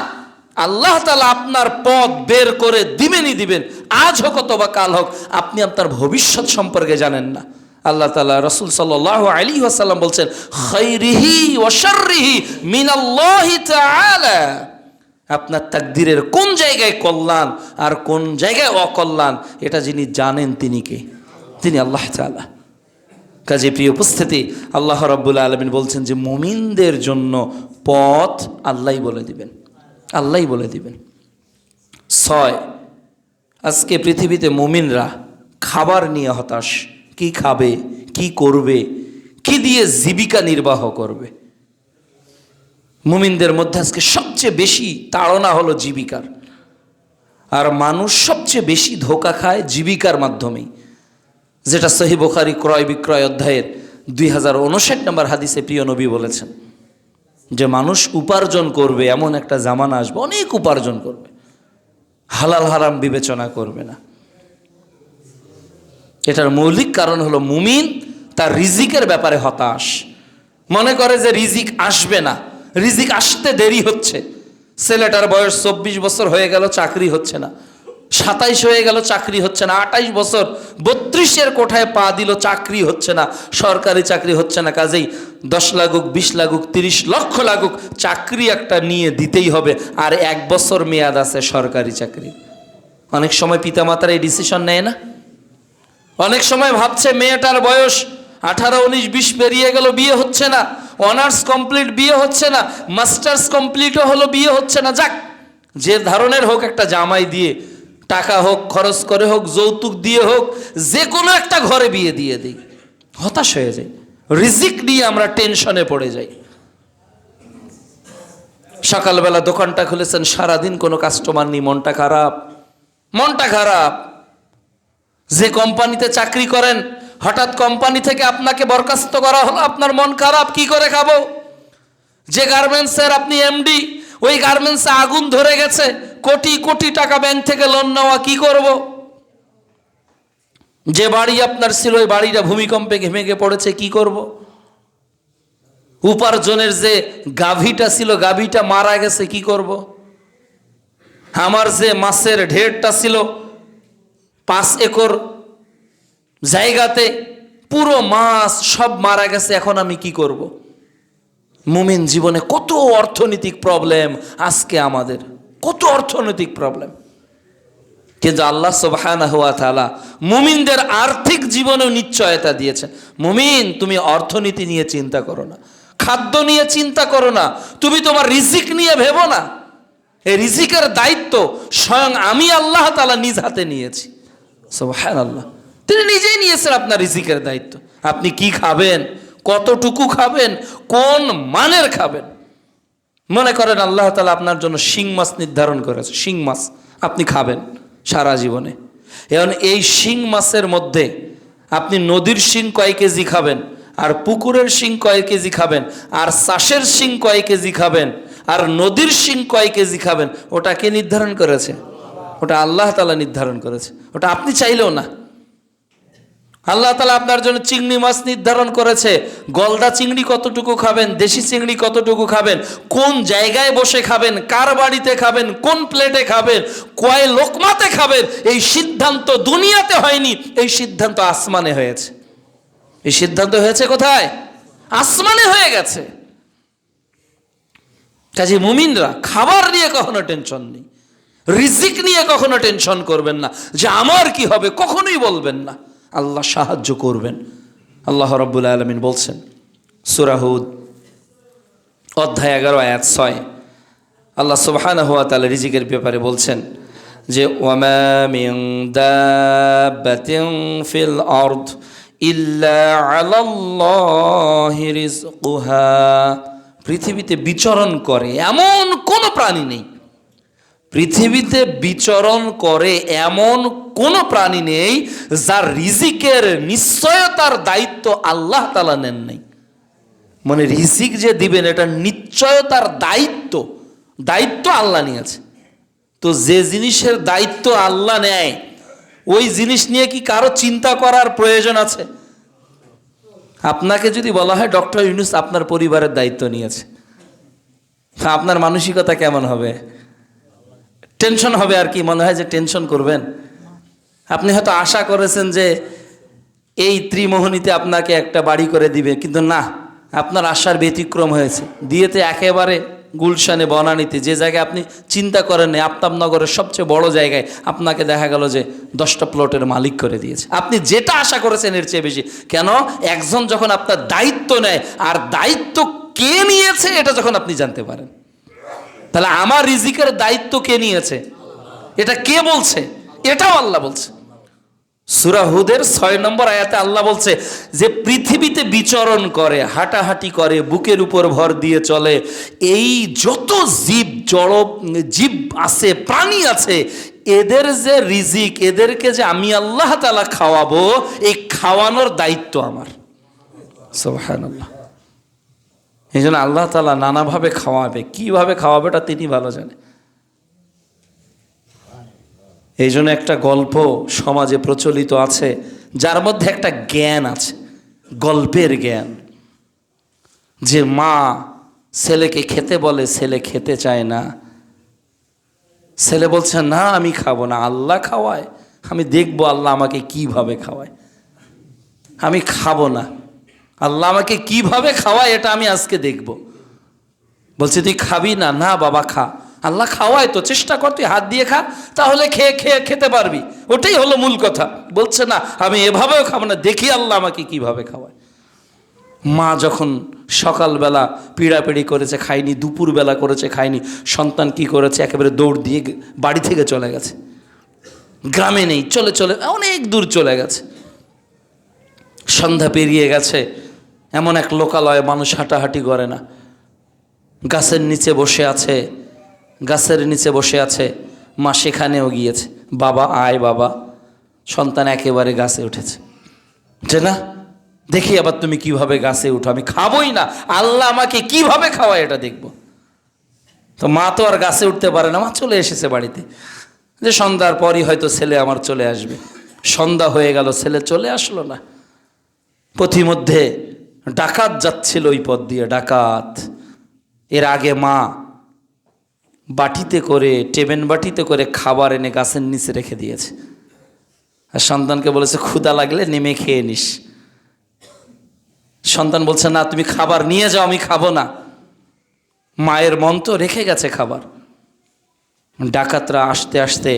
S1: আল্লাহ তাআলা আপনার পথ বের করে দিবেনই দিবেন, আজ হোক অথবা কাল হোক। আপনি আপনার ভবিষ্যৎ সম্পর্কে জানেন না। আল্লাহ তাআলা, রাসূল সাল্লাল্লাহু আলাইহি ওয়াসাল্লাম বলছেন, খায়রিহি ওয়া শাররিহি মিনাল্লাহি তাআলা। আপনার তাকদীরের কোন জায়গায় কল্যাণ আর কোন জায়গায় অকল্যাণ, এটা যিনি জানেন তিনি কে? তিনি আল্লাহ তাআলা। কাজে প্রিয় উপস্থিতি, আল্লাহ রাব্বুল আলামিন বলছেন যে মুমিনদের জন্য পথ আল্লাহই বলে দিবেন, আল্লাহই বলে দিবেন। 6, আজকে পৃথিবীতে মুমিনরা খাবার নিয়ে হতাশ। কি খাবে, কি করবে, কি দিয়ে জীবিকা নির্বাহ করবে? মুমিনদের মধ্যে আজকে সবচেয়ে বেশি তাড়না হলো জীবিকার, আর মানুষ সবচেয়ে বেশি ধোঁকা খায় জীবিকার মাধ্যমেই, যেটা সহিহ বুখারী ক্রয় বিক্রয় অধ্যায়ের 2059 নম্বর হাদিসে প্রিয় নবী বলেছেন যে মানুষ উপার্জন করবে, এমন একটা জামানা আসবে, অনেক উপার্জন করবে, হালাল হারাম বিবেচনা করবে না। এটার মৌলিক কারণ হলো মুমিন তার রিজিকের ব্যাপারে হতাশ, মনে করে যে রিজিক আসবে না, রিজিক আসতে দেরি হচ্ছে। ছেলেটার বয়স 24 বছর হয়ে গেল, চাকরি হচ্ছে না, 27 হয়ে গেল, চাকরি হচ্ছে না, 28 বছর 32-এর কোঠায় পা দিল, চাকরি হচ্ছে না, সরকারি চাকরি হচ্ছে না। কাজেই 10 লাগুক, 20 লাগুক, 30 লক্ষ লাগুক, চাকরি একটা নিয়ে দিতেই হবে, আর 1 বছর মেয়াদ আছে সরকারি চাকরি। অনেক সময় পিতামাতারা এই ডিসিশন নেয় না। অনেক সময় ভাবছে মেয়েটার বয়স 18, 19, 20 পেরিয়ে গেল, বিয়ে হচ্ছে না, অনার্স কমপ্লিট, বিয়ে হচ্ছে না, মাস্টার্স কমপ্লিটও হলো, বিয়ে হচ্ছে না। যাক, যে ধরনের হোক একটা জামাই দিয়ে, টাকা হোক, খরচ করে হোক, যৌতুক দিয়ে হোক, যে কোনো একটা ঘরে বিয়ে দিয়ে দিই। হতাশ হয়ে যাই, রিজিক নিয়ে আমরা টেনশনে পড়ে যাই। সকালবেলা দোকানটা খুলেছেন, সারাদিন কোনো কাস্টমার নেই, মনটা খারাপ, মনটা খারাপ। যে কোম্পানিতে চাকরি করেন, হঠাৎ কোম্পানি থেকে আপনাকে বরখাস্ত করা হলো, আপনার মন খারাপ, কি করে খাবো? যে গার্মেন্টসের আপনি এমডি, ওই গার্মেন্টসে আগুন ধরে গেছে, কোটি কোটি টাকা ব্যাংক থেকে লোন নেওয়া, কি করব? যে বাড়ি আপনার ছিল, ওই বাড়িটা ভূমিকম্পে ভেঙে পড়েছে, কি করব? উপার্জনের যে গাভীটা ছিল, গাভীটা মারা গেছে, কি করব? আমার যে মাছের ঢেরটা ছিল 5 একর জায়গাতে, পুরো মাছ সব মারা গেছে, এখন আমি কি করব? মুমিন জীবনে কত অর্থনৈতিক প্রবলেম আজকে আমাদের, কত অর্থনৈতিক প্রবলেম। কিন্তু আল্লাহ সুবহানাহু ওয়া তাআলা মুমিনদের আর্থিক জীবনেও নিশ্চয়তা দিয়েছেন। মুমিন, তুমি অর্থনীতি নিয়ে চিন্তা করো না, খাদ্য নিয়ে চিন্তা করো না, তুমি তোমার রিজিক নিয়ে ভেবো না। এই রিজিকের দায়িত্ব স্বয়ং আমি আল্লাহ তাআলা নিজ হাতে নিয়েছি। সুবহানাল্লাহ, তিনি নিজেই নিয়েছেন আপনার রিজিকের দায়িত্ব। আপনি কি খাবেন, কতটুকু খাবেন, কোন মানের খাবেন। মনে করেন আল্লাহ তাআলা আপনার জন্য শিং মাছ নির্ধারণ করেছে, শিং মাছ আপনি খাবেন সারা জীবনে। এখন এই শিং মাছের মধ্যে আপনি নদীর শিং কয় কেজি খাবেন, আর পুকুরের শিং কয় কেজি খাবেন, আর চাষের শিং কয় কেজি খাবেন, আর নদীর শিং কয় কেজি খাবেন, ওটা কে নির্ধারণ করেছে? ওটা আল্লাহ তাআলা নির্ধারণ করেছে, ওটা আপনি চাইলেও না। আল্লাহ তাআলা আপনার জন্য চিংড়ি মাছ নির্ধারণ করেছে, গলদা চিংড়ি কতটুকু খাবেন, দেশি চিংড়ি কতটুকু খাবেন, কোন জায়গায় বসে খাবেন, কার বাড়িতে খাবেন, কোন প্লেটে খাবেন, কয় লোকমাতে খাবেন। এই সিদ্ধান্ত দুনিয়াতে হয়নি, এই সিদ্ধান্ত আসমানে হয়েছে। এই সিদ্ধান্ত হয়েছে কোথায়? আসমানে হয়ে গেছে। কাজে মুমিনরা খাবার নিয়ে কখনো টেনশন নেই, রিজিক নিয়ে কখনো টেনশন করবেন না যে আমার কি হবে, কখনোই বলবেন না। আল্লাহ সাহায্য করবেন। আল্লাহ রাব্বুল আলামিন বলছেন সূরা হুদ অধ্যায় 11 আয়াত 6, আল্লাহ সুবহানাহু ওয়া তাআলা রিজিকের ব্যাপারে বলছেন যে ওয়ামা মিন দাব্বাতিন ফিল আরদ ইল্লা আলাল্লাহি রিজকুহা। পৃথিবীতে বিচরণ করে এমন কোনো প্রাণী নেই, পৃথিবীতে বিচরণ করে এমন কোনো প্রাণী নেই যার রিজিকের নিশ্চয়তার দায়িত্ব আল্লাহ তাআলা নেন নাই। মানে রিজিক যে দিবেন এটা নিশ্চয়তার দায়িত্ব আল্লাহ নিয়েছে। তো যে জিনিসের দায়িত্ব আল্লাহ নেয় ওই জিনিস নিয়ে কি কারো চিন্তা করার প্রয়োজন আছে? আপনাকে যদি বলা হয় ডক্টর ইউনূস আপনার পরিবারের দায়িত্ব নিয়েছে, আপনার মানসিকতা কেমন হবে? টেনশন হবে। আর কি মনে হয় যে টেনশন করবেন? আপনি হয়তো আশা করেছেন যে এই ত্রিমোহনীতে আপনাকে একটা বাড়ি করে দিবে, কিন্তু না, আপনার আশার ব্যতিক্রম হয়েছে। দিয়েতে একেবারে গুলশানে, বনানীতে, যে জায়গায় আপনি চিন্তা করেন না, আফতাবনগরের সবচেয়ে বড় জায়গায় আপনাকে দেখা গেল যে 10টা প্লটের মালিক করে দিয়েছে। আপনি যেটা আশা করেছেন এর চেয়ে বেশি। কেন? একজন যখন আপনার দায়িত্ব নেয়, আর দায়িত্ব কে নিয়েছে এটা যখন আপনি জানতে পারেন, তাহলে আমার রিজিকের দায়িত্ব কে নিয়েছে এটা কে বলছে? এটাও আল্লাহ বলছে। সূরা হুদের 6 নম্বর আয়াতে আল্লাহ বলছে যে পৃথিবীতে বিচরণ করে, হাঁটাহাঁটি করে, বুকের উপর ভর দিয়ে চলে, এই যত জীব আছে, প্রাণী আছে, এদের যে রিজিক, এদেরকে যে আমি আল্লাহ তাআলা খাওয়াবো, এই খাওয়ানোর দায়িত্ব আমার। সুবহানাল্লাহ। এই জন্য আল্লাহ তাআলা নানাভাবে খাওয়াবে, কিভাবে খাওয়াবে এটা তিনি ভালো জানে। এই জন্য একটা গল্প সমাজে প্রচলিত আছে যার মধ্যে একটা জ্ঞান আছে, গল্পের জ্ঞান। যে মা ছেলেকে খেতে বলে, ছেলে খেতে চায় না, ছেলে বলছে না আমি খাবো না, আল্লাহ খাওয়ায়, আমি দেখবো আল্লাহ আমাকে কিভাবে খাওয়ায়, আমি খাবো না, আল্লাহ আমাকে কিভাবে খাওয়ায় এটা আমি আজকে দেখব। বলছে তুই খাবি না? না বাবা খা, আল্লাহ খাওয়ায় তো, চেষ্টা কর, তুই হাত দিয়ে খা, তাহলে খেতে পারবি, ওটাই হলো মূল কথা। বলছে না আমি এভাবেও খাবো না, দেখি আল্লাহ আমাকে কিভাবে খাওয়ায়। মা যখন সকালবেলা পিড়াপিড়ি করেছে খায়নি, দুপুরবেলা করেছে খায়নি, সন্তান কি করেছে, একেবারে দৌড় দিয়ে বাড়ি থেকে চলে গেছে, গ্রামে নেই, চলে অনেক দূর চলে গেছে। সন্ধ্যা পেরিয়ে গেছে, এমন এক লোকালয়ে মানুষ হাঁটাহাঁটি করে না, গাছের নিচে বসে আছে, মা সেখানেও গিয়েছে, বাবা আয় বাবা, সন্তান একেবারে গাছে উঠেছে, যে না দেখি আবার তুমি কিভাবে গাছে উঠো, আমি খাবোই না, আল্লাহ আমাকে কিভাবে খাওয়ায় এটা দেখব। তো মা তো আর গাছে উঠতে পারে না, মা চলে এসেছে বাড়িতে, যে সন্ধ্যার পরই হয়তো ছেলে আমার চলে আসবে। সন্ধ্যা হয়ে গেল, ছেলে চলে আসলো না। পথিমধ্যে ডাকাত যাচ্ছিল ওই পথ দিয়ে, ডাকাত। এর আগে মা টেবেন বাটিতে করে খাবার এনে গাছের নিচে রেখে দিয়েছে, আর সন্তানকে বলেছে ক্ষুধা লাগলে নেমে খেয়ে নিস। সন্তান বলছে না তুমি খাবার নিয়ে যাও, আমি খাবো না। মায়ের মন তো রেখে গেছে খাবার। ডাকাতরা আসতে আসতে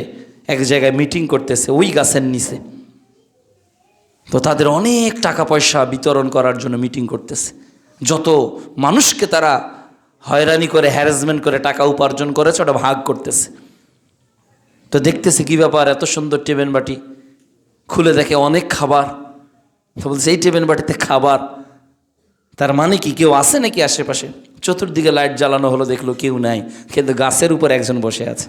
S1: এক জায়গায় মিটিং করতেছে ওই গাছের নিচে। তো তাদের অনেক টাকা পয়সা বিতরণ করার জন্য মিটিং করতেছে। যত মানুষকে তারা হয়রানি করে, হ্যারাসমেন্ট করে টাকা উপার্জন করেছে, ওটা ভাগ করতেছে। তো দেখতেছে কি ব্যাপার, এত সুন্দর টেবিল বাটি, খুলে দেখে অনেক খাবার। তো বলছে এই টেবিল বাটিতে খাবার, তার মানে কি কেউ আছে নাকি আশেপাশে? চতুর্দিকে লাইট জ্বালানো হলো, দেখলো কেউ নাই, কিন্তু গাছের উপর একজন বসে আছে।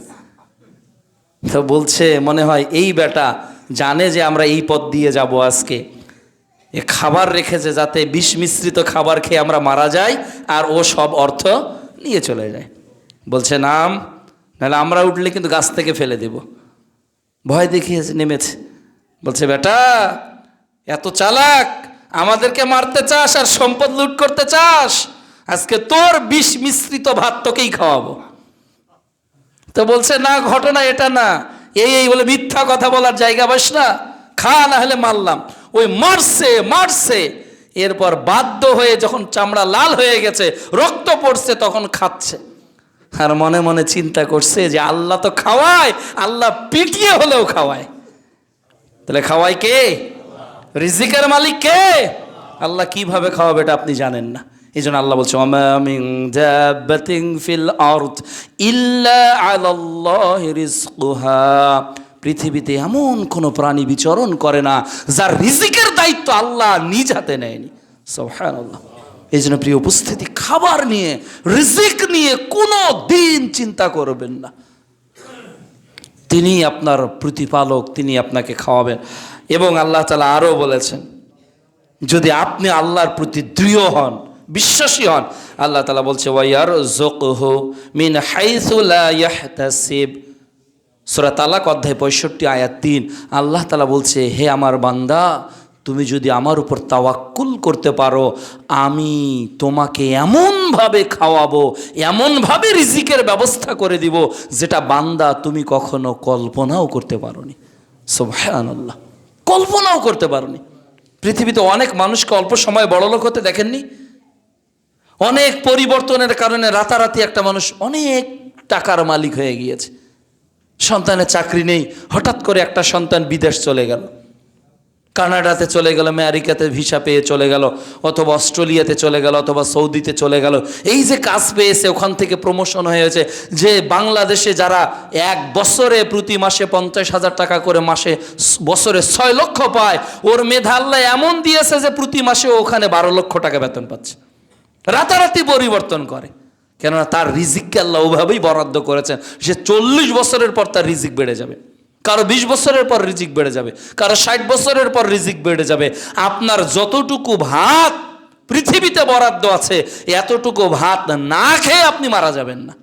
S1: তো বলছে মনে হয় এই বেটা জানে যে আমরা এই পথ দিয়ে যাব আজকে, এ খাবার রেখেছে যাতে বিষ মিশ্রিত খাবার খেয়ে আমরা মারা যাই, আর ও সব অর্থ নিয়ে চলে যায়। বলছে নাম, নাহলে আমরা উঠলে কিন্তু গাছ থেকে ফেলে দেব। ভয় দেখিয়েছে, নেমেছে। বলছে বেটা এত চালাক, আমাদেরকে মারতে চাস আর সম্পদ লুট করতে চাস, আজকে তোর বিষ মিশ্রিত ভাত তোকেই খাওয়াবো। তো বলছে না, ঘটনা এটা না, এই বলে মিথ্যা কথা বলার জায়গা বাস না, খা না হলে মারলাম। ওই মারছে, এরপর বাধ্য হয়ে যখন চামড়া লাল হয়ে গেছে, রক্ত পড়ছে, তখন খাচ্ছে। আর মনে মনে চিন্তা করছে যে আল্লাহ তো খাওয়ায়, আল্লাহ পিটিয়ে হলেও খাওয়ায়। তাহলে খাওয়ায় কে? রিজিকের মালিক কে? আল্লাহ কিভাবে খাওয়াবে এটা আপনি জানেন না। এই জন্য আল্লাহ বলছে ওয়ামা মিন দাব্বাতিন ফিল আরদ ইল্লা আলাল্লাহি রিজকুহা, পৃথিবীতে এমন কোনো প্রাণী বিচরণ করে না যার রিজিকের দায়িত্ব আল্লাহ নিজ হাতে নেয়নি। সুবহানাল্লাহ। এই জন্য প্রিয় উপস্থিতি, খাবার নিয়ে, রিজিক নিয়ে কোনো দিন চিন্তা করবেন না। তিনি আপনার প্রতিপালক, তিনি আপনাকে খাওয়াবেন। এবং আল্লাহ তাআলা আরও বলেছেন, যদি আপনি আল্লাহর প্রতি দৃঢ় হন, বিশ্বাসী হন, আল্লাহ তাআলা বলছে ওয়ায়ারযুকহু মিন হাইসু লা ইয়াহতাসিব, সূরা তালাক অধ্যায় 65 আয়াত 3। আল্লাহ তাআলা বলছে, হে আমার বান্দা, তুমি যদি আমার উপর তাওয়াক্কুল করতে পারো, আমি তোমাকে এমনভাবে খাওয়াবো, এমনভাবে রিজিকের ব্যবস্থা করে দিব, যেটা বান্দা তুমি কখনো কল্পনাও করতে পারোনি। সুবহানাল্লাহ, কল্পনাও করতে পারোনি। পৃথিবীতে অনেক মানুষকে অল্প সময় বড়লোক হতে দেখেননি? অনেক পরিবর্তনের কারণে রাতারাতি একটা মানুষ অনেক টাকার মালিক হয়ে গিয়েছে। সন্তানের চাকরি নেই, হঠাৎ করে একটা সন্তান বিদেশ চলে গেল, কানাডাতে চলে গেল, আমেরিকাতে ভিসা পেয়ে চলে গেল, অথবা অস্ট্রেলিয়াতে চলে গেল, অথবা সৌদিতে চলে গেল। এই যে কাজ পেয়েছে, ওখান থেকে প্রমোশন হয়েছে। যে বাংলাদেশে যারা এক বছরে প্রতি মাসে 50,000 টাকা করে, বছরে 6 লক্ষ পায়, ওর মেধা আল্লাহ এমন দিয়েছে যে প্রতি মাসে ওখানে 12 লক্ষ টাকা বেতন পাচ্ছে। রাতারাতি পরিবর্তন করে, কেননা তার রিজিককে আল্লাহ ওভাবেই বরাদ্দ করেছেন। সে 40 বছরের পর তার রিজিক বেড়ে যাবে, কারো 20 বছরের পর রিজিক বেড়ে যাবে, কারো 60 বছরের পর রিজিক বেড়ে যাবে। আপনার যতটুকু ভাত পৃথিবীতে বরাদ্দ আছে, এতটুকু ভাত না খেয়ে আপনি মারা যাবেন না।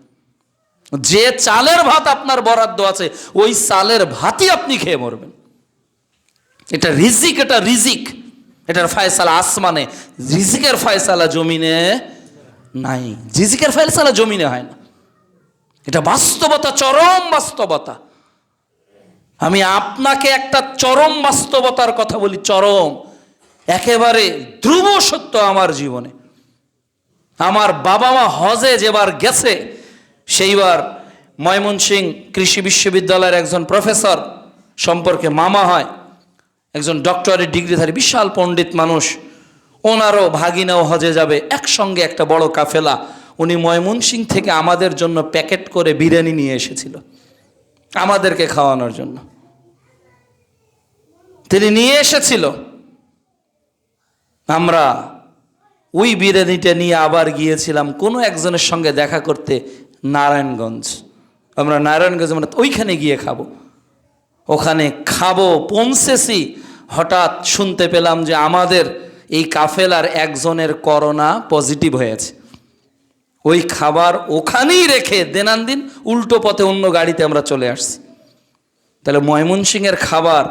S1: যে চালের ভাত আপনার বরাদ্দ আছে, ওই চালের ভাতই আপনি খেয়ে মরবেন। এটা রিজিক, এটা রিজিক, এটার ফয়সালা আসমানে, রিজিকের ফয়সালা জমিনে নাই। রিজিকের ফয়সালা জমিনে হয় না, এটা বাস্তবতা, চরম বাস্তবতা। আমি আপনাকে একটা চরম বাস্তবতার কথা বলি, চরম, একেবারে ধ্রুব সত্য আমার জীবনে। আমার বাবা মা হজে যেবার গেছে, সেইবার ময়মনসিংহ কৃষি বিশ্ববিদ্যালয়ের একজন প্রফেসর সম্পর্কে মামা হয়, একজন ডক্টরেট ডিগ্রিধারী বিশাল পণ্ডিত মানুষ, ওনারও ভাগিনাও হজে যাবে, একসঙ্গে একটা বড় কাফেলা। উনি ময়মনসিংহ থেকে আমাদের জন্য প্যাকেট করে বিরিয়ানি নিয়ে এসেছিল আমাদেরকে খাওয়ানোর জন্য। তিনি নিয়ে এসেছিল, আমরা ওই বিরিয়ানিটা নিয়ে আবার গিয়েছিলাম কোনো একজনের সঙ্গে দেখা করতে নারায়ণগঞ্জ। আমরা নারায়ণগঞ্জ মানে ওইখানে গিয়ে খাবো, ওখানে খাবো, পৌঁছেছি, হঠাৎ শুনতে পেলাম যে আমাদের এই কাফেলার একজনের করোনা পজিটিভ হয়েছে। ওই খাবার ওখানেই রেখে দেনান্দিন উল্টো পথে অন্য গাড়িতে আমরা চলে আসছি। তাহলে ময়মনসিংহের খাবার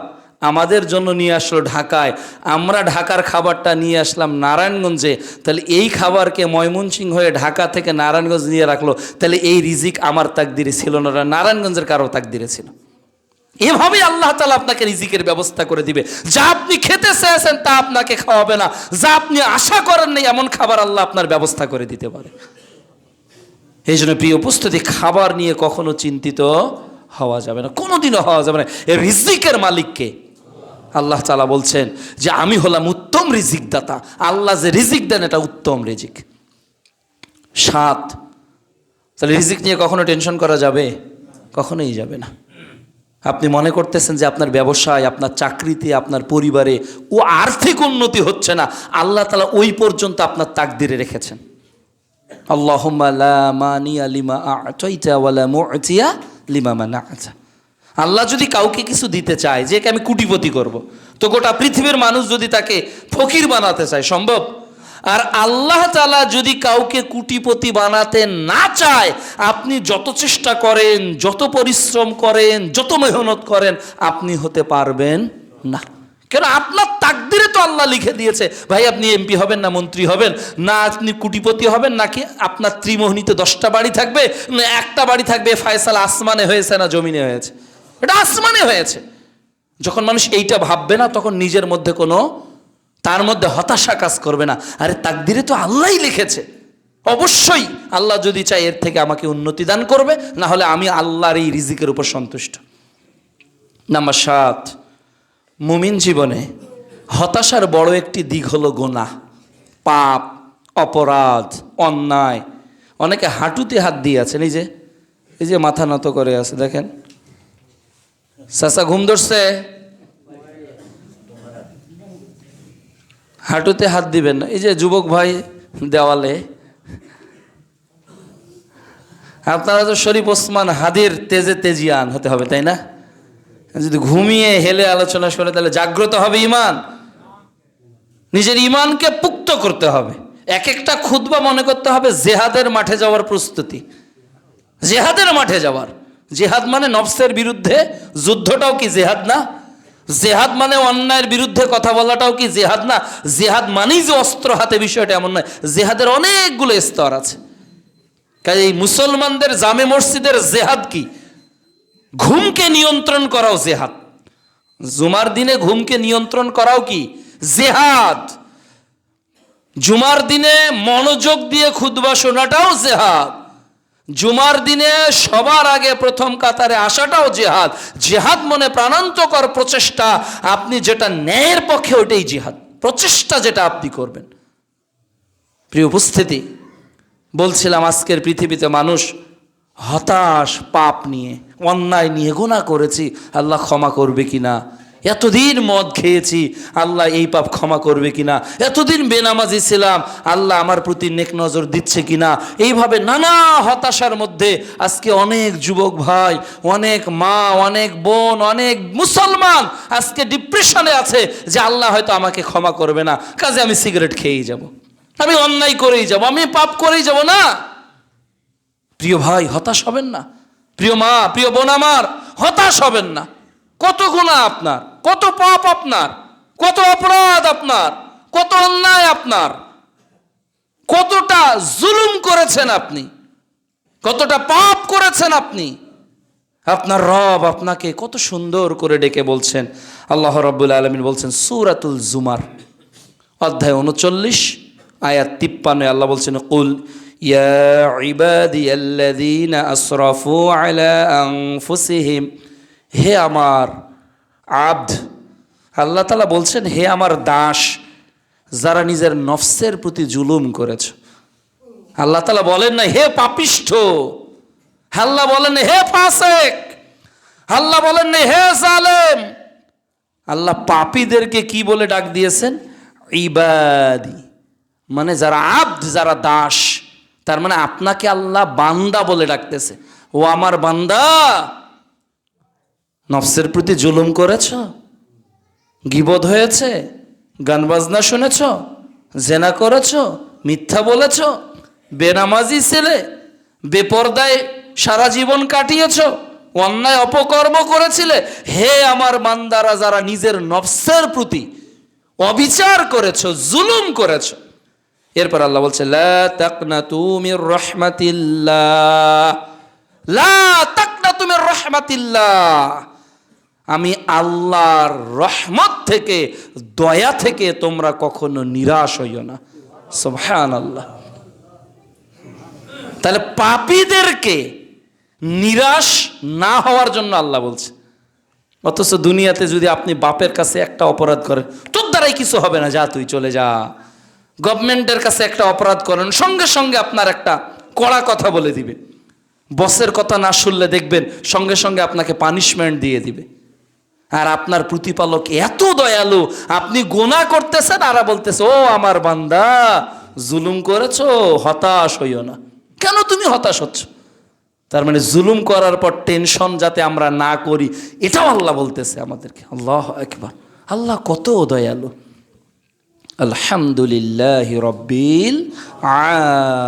S1: আমাদের জন্য নিয়ে আসলো ঢাকায়, আমরা ঢাকার খাবারটা নিয়ে আসলাম নারায়ণগঞ্জে। তাহলে এই খাবারকে ময়মনসিংহ হয়ে ঢাকা থেকে নারায়ণগঞ্জ নিয়ে রাখলো, তাহলে এই রিজিক আমার তাকদিরে ছিল না, নারায়ণগঞ্জের কারো তাকদিরে ছিল। এভাবে আল্লাহ তাআলা আপনাকে রিজিকের ব্যবস্থা করে দিবে। যা আপনি খেতে চেয়েছেন তা আপনাকে খাওয়াবে না, যা আপনি আশা করেন নাই এমন খাবার আল্লাহ আপনার ব্যবস্থা করে দিতে পারে। এই জন্য প্রিয় উপস্থিতি, খাবার নিয়ে কখনো চিন্তিত হওয়া যাবে না, কোনোদিনও হওয়া যাবে না। এই রিজিকের মালিককে আল্লাহ তাআলা বলছেন যে আমি হলাম উত্তম রিজিক দাতা। আল্লাহ যে রিজিক দেন এটা উত্তম রিজিক। 7, তাহলে রিজিক নিয়ে কখনো টেনশন করা যাবে? কখনোই যাবে না। আপনি মনে করতেছেন যে আপনার ব্যবসায়, আপনার চাকরিতে, আপনার পরিবারে ও আর্থিক উন্নতি হচ্ছে না, আল্লাহ তাআলা ওই পর্যন্ত আপনার তাকদিরে রেখেছেন। আল্লাহুম্মা লা মানিয়া লিমা আ'তাইতা ওয়া লা মু'তিয়া লিমা মানা'তা। আল্লাহ যদি কাউকে কিছু দিতে চায়, যে আমি কোটিপতি করব, তো গোটা পৃথিবীর মানুষ যদি তাকে ফকির বানাতে চায়, সম্ভব? আর আল্লাহ তাআলা যদি কাউকে কোটিপতি বানাতে না চায়, আপনি যত চেষ্টা করেন, যত পরিশ্রম করেন, যত মেহনত করেন, আপনি হতে পারবেন না। কেন? আপনার তাকদিরে তো আল্লাহ লিখে দিয়েছে, ভাই আপনি এমপি হবেন না মন্ত্রী হবেন, না আপনি কোটিপতি হবেন, নাকি আপনার ত্রিমোহনীতে 10টা বাড়ি থাকবে, না একটা বাড়ি থাকবে। ফয়সালা আসমানে হয়েছে না জমিনে হয়েছে? এটা আসমানে হয়েছে। যখন মানুষ এইটা ভাববে না, তখন নিজের মধ্যে কোনো, তার মধ্যে হতাশা কাজ করবে না। আরে তাকদিরে তো আল্লাহই লিখেছে, অবশ্যই আল্লাহ যদি চায় এর থেকে আমাকে উন্নতি দান করবে, না হলে আমি আল্লাহর এই রিজিকের উপর সন্তুষ্ট। নাম্বার 7, মুমিন জীবনে হতাশার বড় একটি দিক হলো গুনাহ, পাপ, অপরাধ, অন্যায়। অনেকে হাঁটুতে হাত দিয়ে আছেন, এই যে মাথা নত করে আছে, দেখেন। চাচা ঘুম ধরছে, হাঁটুতে হাত দিবেন না। এই যে যুবক ভাই দেওয়ালে, আপনারা তো শরীফ ওসমান হাদির তেজে তেজিয়ান হতে হবে, তাই না? যদি ঘুমিয়ে হেলে আলোচনা শুনে, তাহলে জাগ্রত হবে ইমান। নিজের ইমানকে পুক্ত করতে হবে। এক একটা খুতবা মনে করতে হবে জেহাদের মাঠে যাওয়ার প্রস্তুতি, জেহাদের মাঠে যাওয়ার। জেহাদ মানে নফসের বিরুদ্ধে যুদ্ধটাও কি জেহাদ না? জেহাদ মানে অন্যায়ের বিরুদ্ধে কথা বলাটাও কি জেহাদ না? জেহাদ মানেই যে অস্ত্র হাতে, বিষয়টা এমন নয়। জেহাদের অনেকগুলো স্তর আছে। কাজে এই মুসলমানদের জামে মসজিদের জেহাদ কি? ঘুমকে নিয়ন্ত্রণ করাও জেহাদ। জুমার দিনে ঘুমকে নিয়ন্ত্রণ করাও কি জেহাদ। জুমার দিনে মনোযোগ দিয়ে খুতবা শোনাটাও জেহাদ। জুমার দিনে সবার আগে প্রথম কাতারে আসাটাও জেহাদ। জেহাদ মনে প্রাণান্তকর প্রচেষ্টা, আপনি যেটা ন্যায়ের পক্ষে ওইটাই জেহাদ, প্রচেষ্টা যেটা আপনি করবেন। প্রিয় উপস্থিতি, বলছিলাম আজকের পৃথিবীতে মানুষ হতাশ, পাপ নিয়ে, অন্যায় নিয়ে। গুনাহ করেছি, আল্লাহ ক্ষমা করবে কিনা? এতদিন মদ খেয়েছি, আল্লাহ এই পাপ ক্ষমা করবে কিনা? এতদিন বেনামাজি ছিলাম, আল্লাহ আমার প্রতি নেক নজর দিচ্ছে কিনা? এইভাবে নানা হতাশার মধ্যে আজকে অনেক যুবক ভাই, অনেক মা, অনেক বোন, অনেক মুসলমান আজকে ডিপ্রেশনে আছে যে আল্লাহ হয়তো আমাকে ক্ষমা করবে না, কাজে আমি সিগারেট খেয়েই যাব, আমি অন্যায় করেই যাব, আমি পাপ করেই যাব। না প্রিয় ভাই, হতাশ হবেন না। প্রিয় মা, প্রিয় বোন আমার, হতাশ হবেন না। কত গুনাহ আপনার, কত পাপ আপনার, কত অপরাধ আপনার, কত অন্যায় আপনার, কতটা জুলুম করেছেন আপনি, কতটা পাপ করেছেন আপনি। আপনার রব আপনাকে কত সুন্দর করে ডেকে বলছেন। আল্লাহ রাব্বুল আলামিন বলছেন সূরাতুল জুমার অধ্যায় 39 আয়াত 53, আল্লাহ বলছেন কুল ইয়া ইবাদিয়াল্লাযীনা আসরাফু আলা আনফুসিহিম, হে আমার আব্দ, আল্লাহ তাআলা বলছেন হে আমার দাস, যারা নিজের নফসের প্রতি জুলুম করেছ। আল্লাহ তাআলা বলেন না হে পাপিষ্ঠ, আল্লাহ বলেন হে ফাসিক, আল্লাহ বলেন না হে জালেম। আল্লাহ পাপীদেরকে কি বলে ডাক দিয়েছেন? ইবাদি, মানে যারা আব্দ, যারা দাস। তার মানে আপনাকে আল্লাহ বান্দা বলে ডাকতেছে। ও আমার বান্দা, নফসের প্রতি জুলুম করেছ, গীবত হয়েছে, গান বাজনা শুনেছ, জেনা করেছ, মিথ্যা বলেছ, বেনামাজি ছেলে, বেপরদায় সারা জীবন কাটিয়েছ, অন্যায় অপকর্ম করেছিলে। হে আমার বান্দারা, যারা নিজের নফসের প্রতি অবিচার করেছ, জুলুম করেছ। এরপর আল্লাহ বলছে লা তাকনাতু মির রাহমাতিল্লাহ, লা তাকনাতু মির রাহমাতিল্লাহ, আমি আল্লাহর রহমত থেকে, দয়া থেকে তোমরা কখনো নিরাশ হইও না। সুবহানাল্লাহ। তাহলে পাপীদেরকে নিরাশ না হওয়ার জন্য আল্লাহ বলছে। অথচ দুনিয়াতে যদি আপনি বাপের কাছে একটা অপরাধ করেন, তোর দ্বারাই কিছু হবে না, যা তুই চলে যা। গভর্নমেন্টের কাছে একটা অপরাধ করেন, সঙ্গে সঙ্গে আপনার একটা কড়া কথা বলে দিবে। বসের কথা না শুনলে দেখবেন সঙ্গে সঙ্গে আপনাকে পানিশমেন্ট দিয়ে দিবে। আর আপনার প্রতিপালক এত দয়ালু, আপনি গুনাহ করতেছেন আর বলতেছে, ও আমার বান্দা জুলুম করেছো, হতাশ হইও না। কেন তুমি হতাশ হচ্ছ? তার মানে জুলুম করার পর টেনশন যাতে আমরা না করি, এটাও আল্লাহ বলতেছে আমাদেরকে। আল্লাহ আকবার, আল্লাহ কত দয়ালু। আলহামদুলিল্লাহি রাব্বিল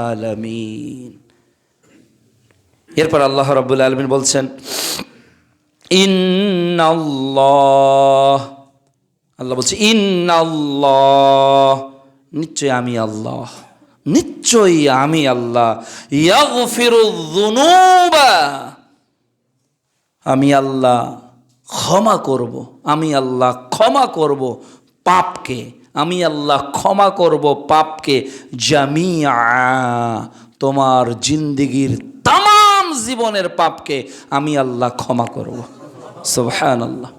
S1: আলামিন। এরপর আল্লাহ রাব্বুল আলামিন বলছেন, ইন্নাল্লাহ, আল্লাহ বলছে ইন্নাল্লাহ, নিশ্চয় আমি আল্লাহ, নিশ্চয়ই আমি আল্লাহ, ইয়াগফিরুয যুনুবা, আমি আল্লাহ ক্ষমা করব, আমি আল্লাহ ক্ষমা করব পাপকে, আমি আল্লাহ ক্ষমা করব পাপকে, জামিআ, তোমার জিন্দেগীর তামাম জীবনের পাপকে আমি আল্লাহ ক্ষমা করব। সুবহানাল্লাহ।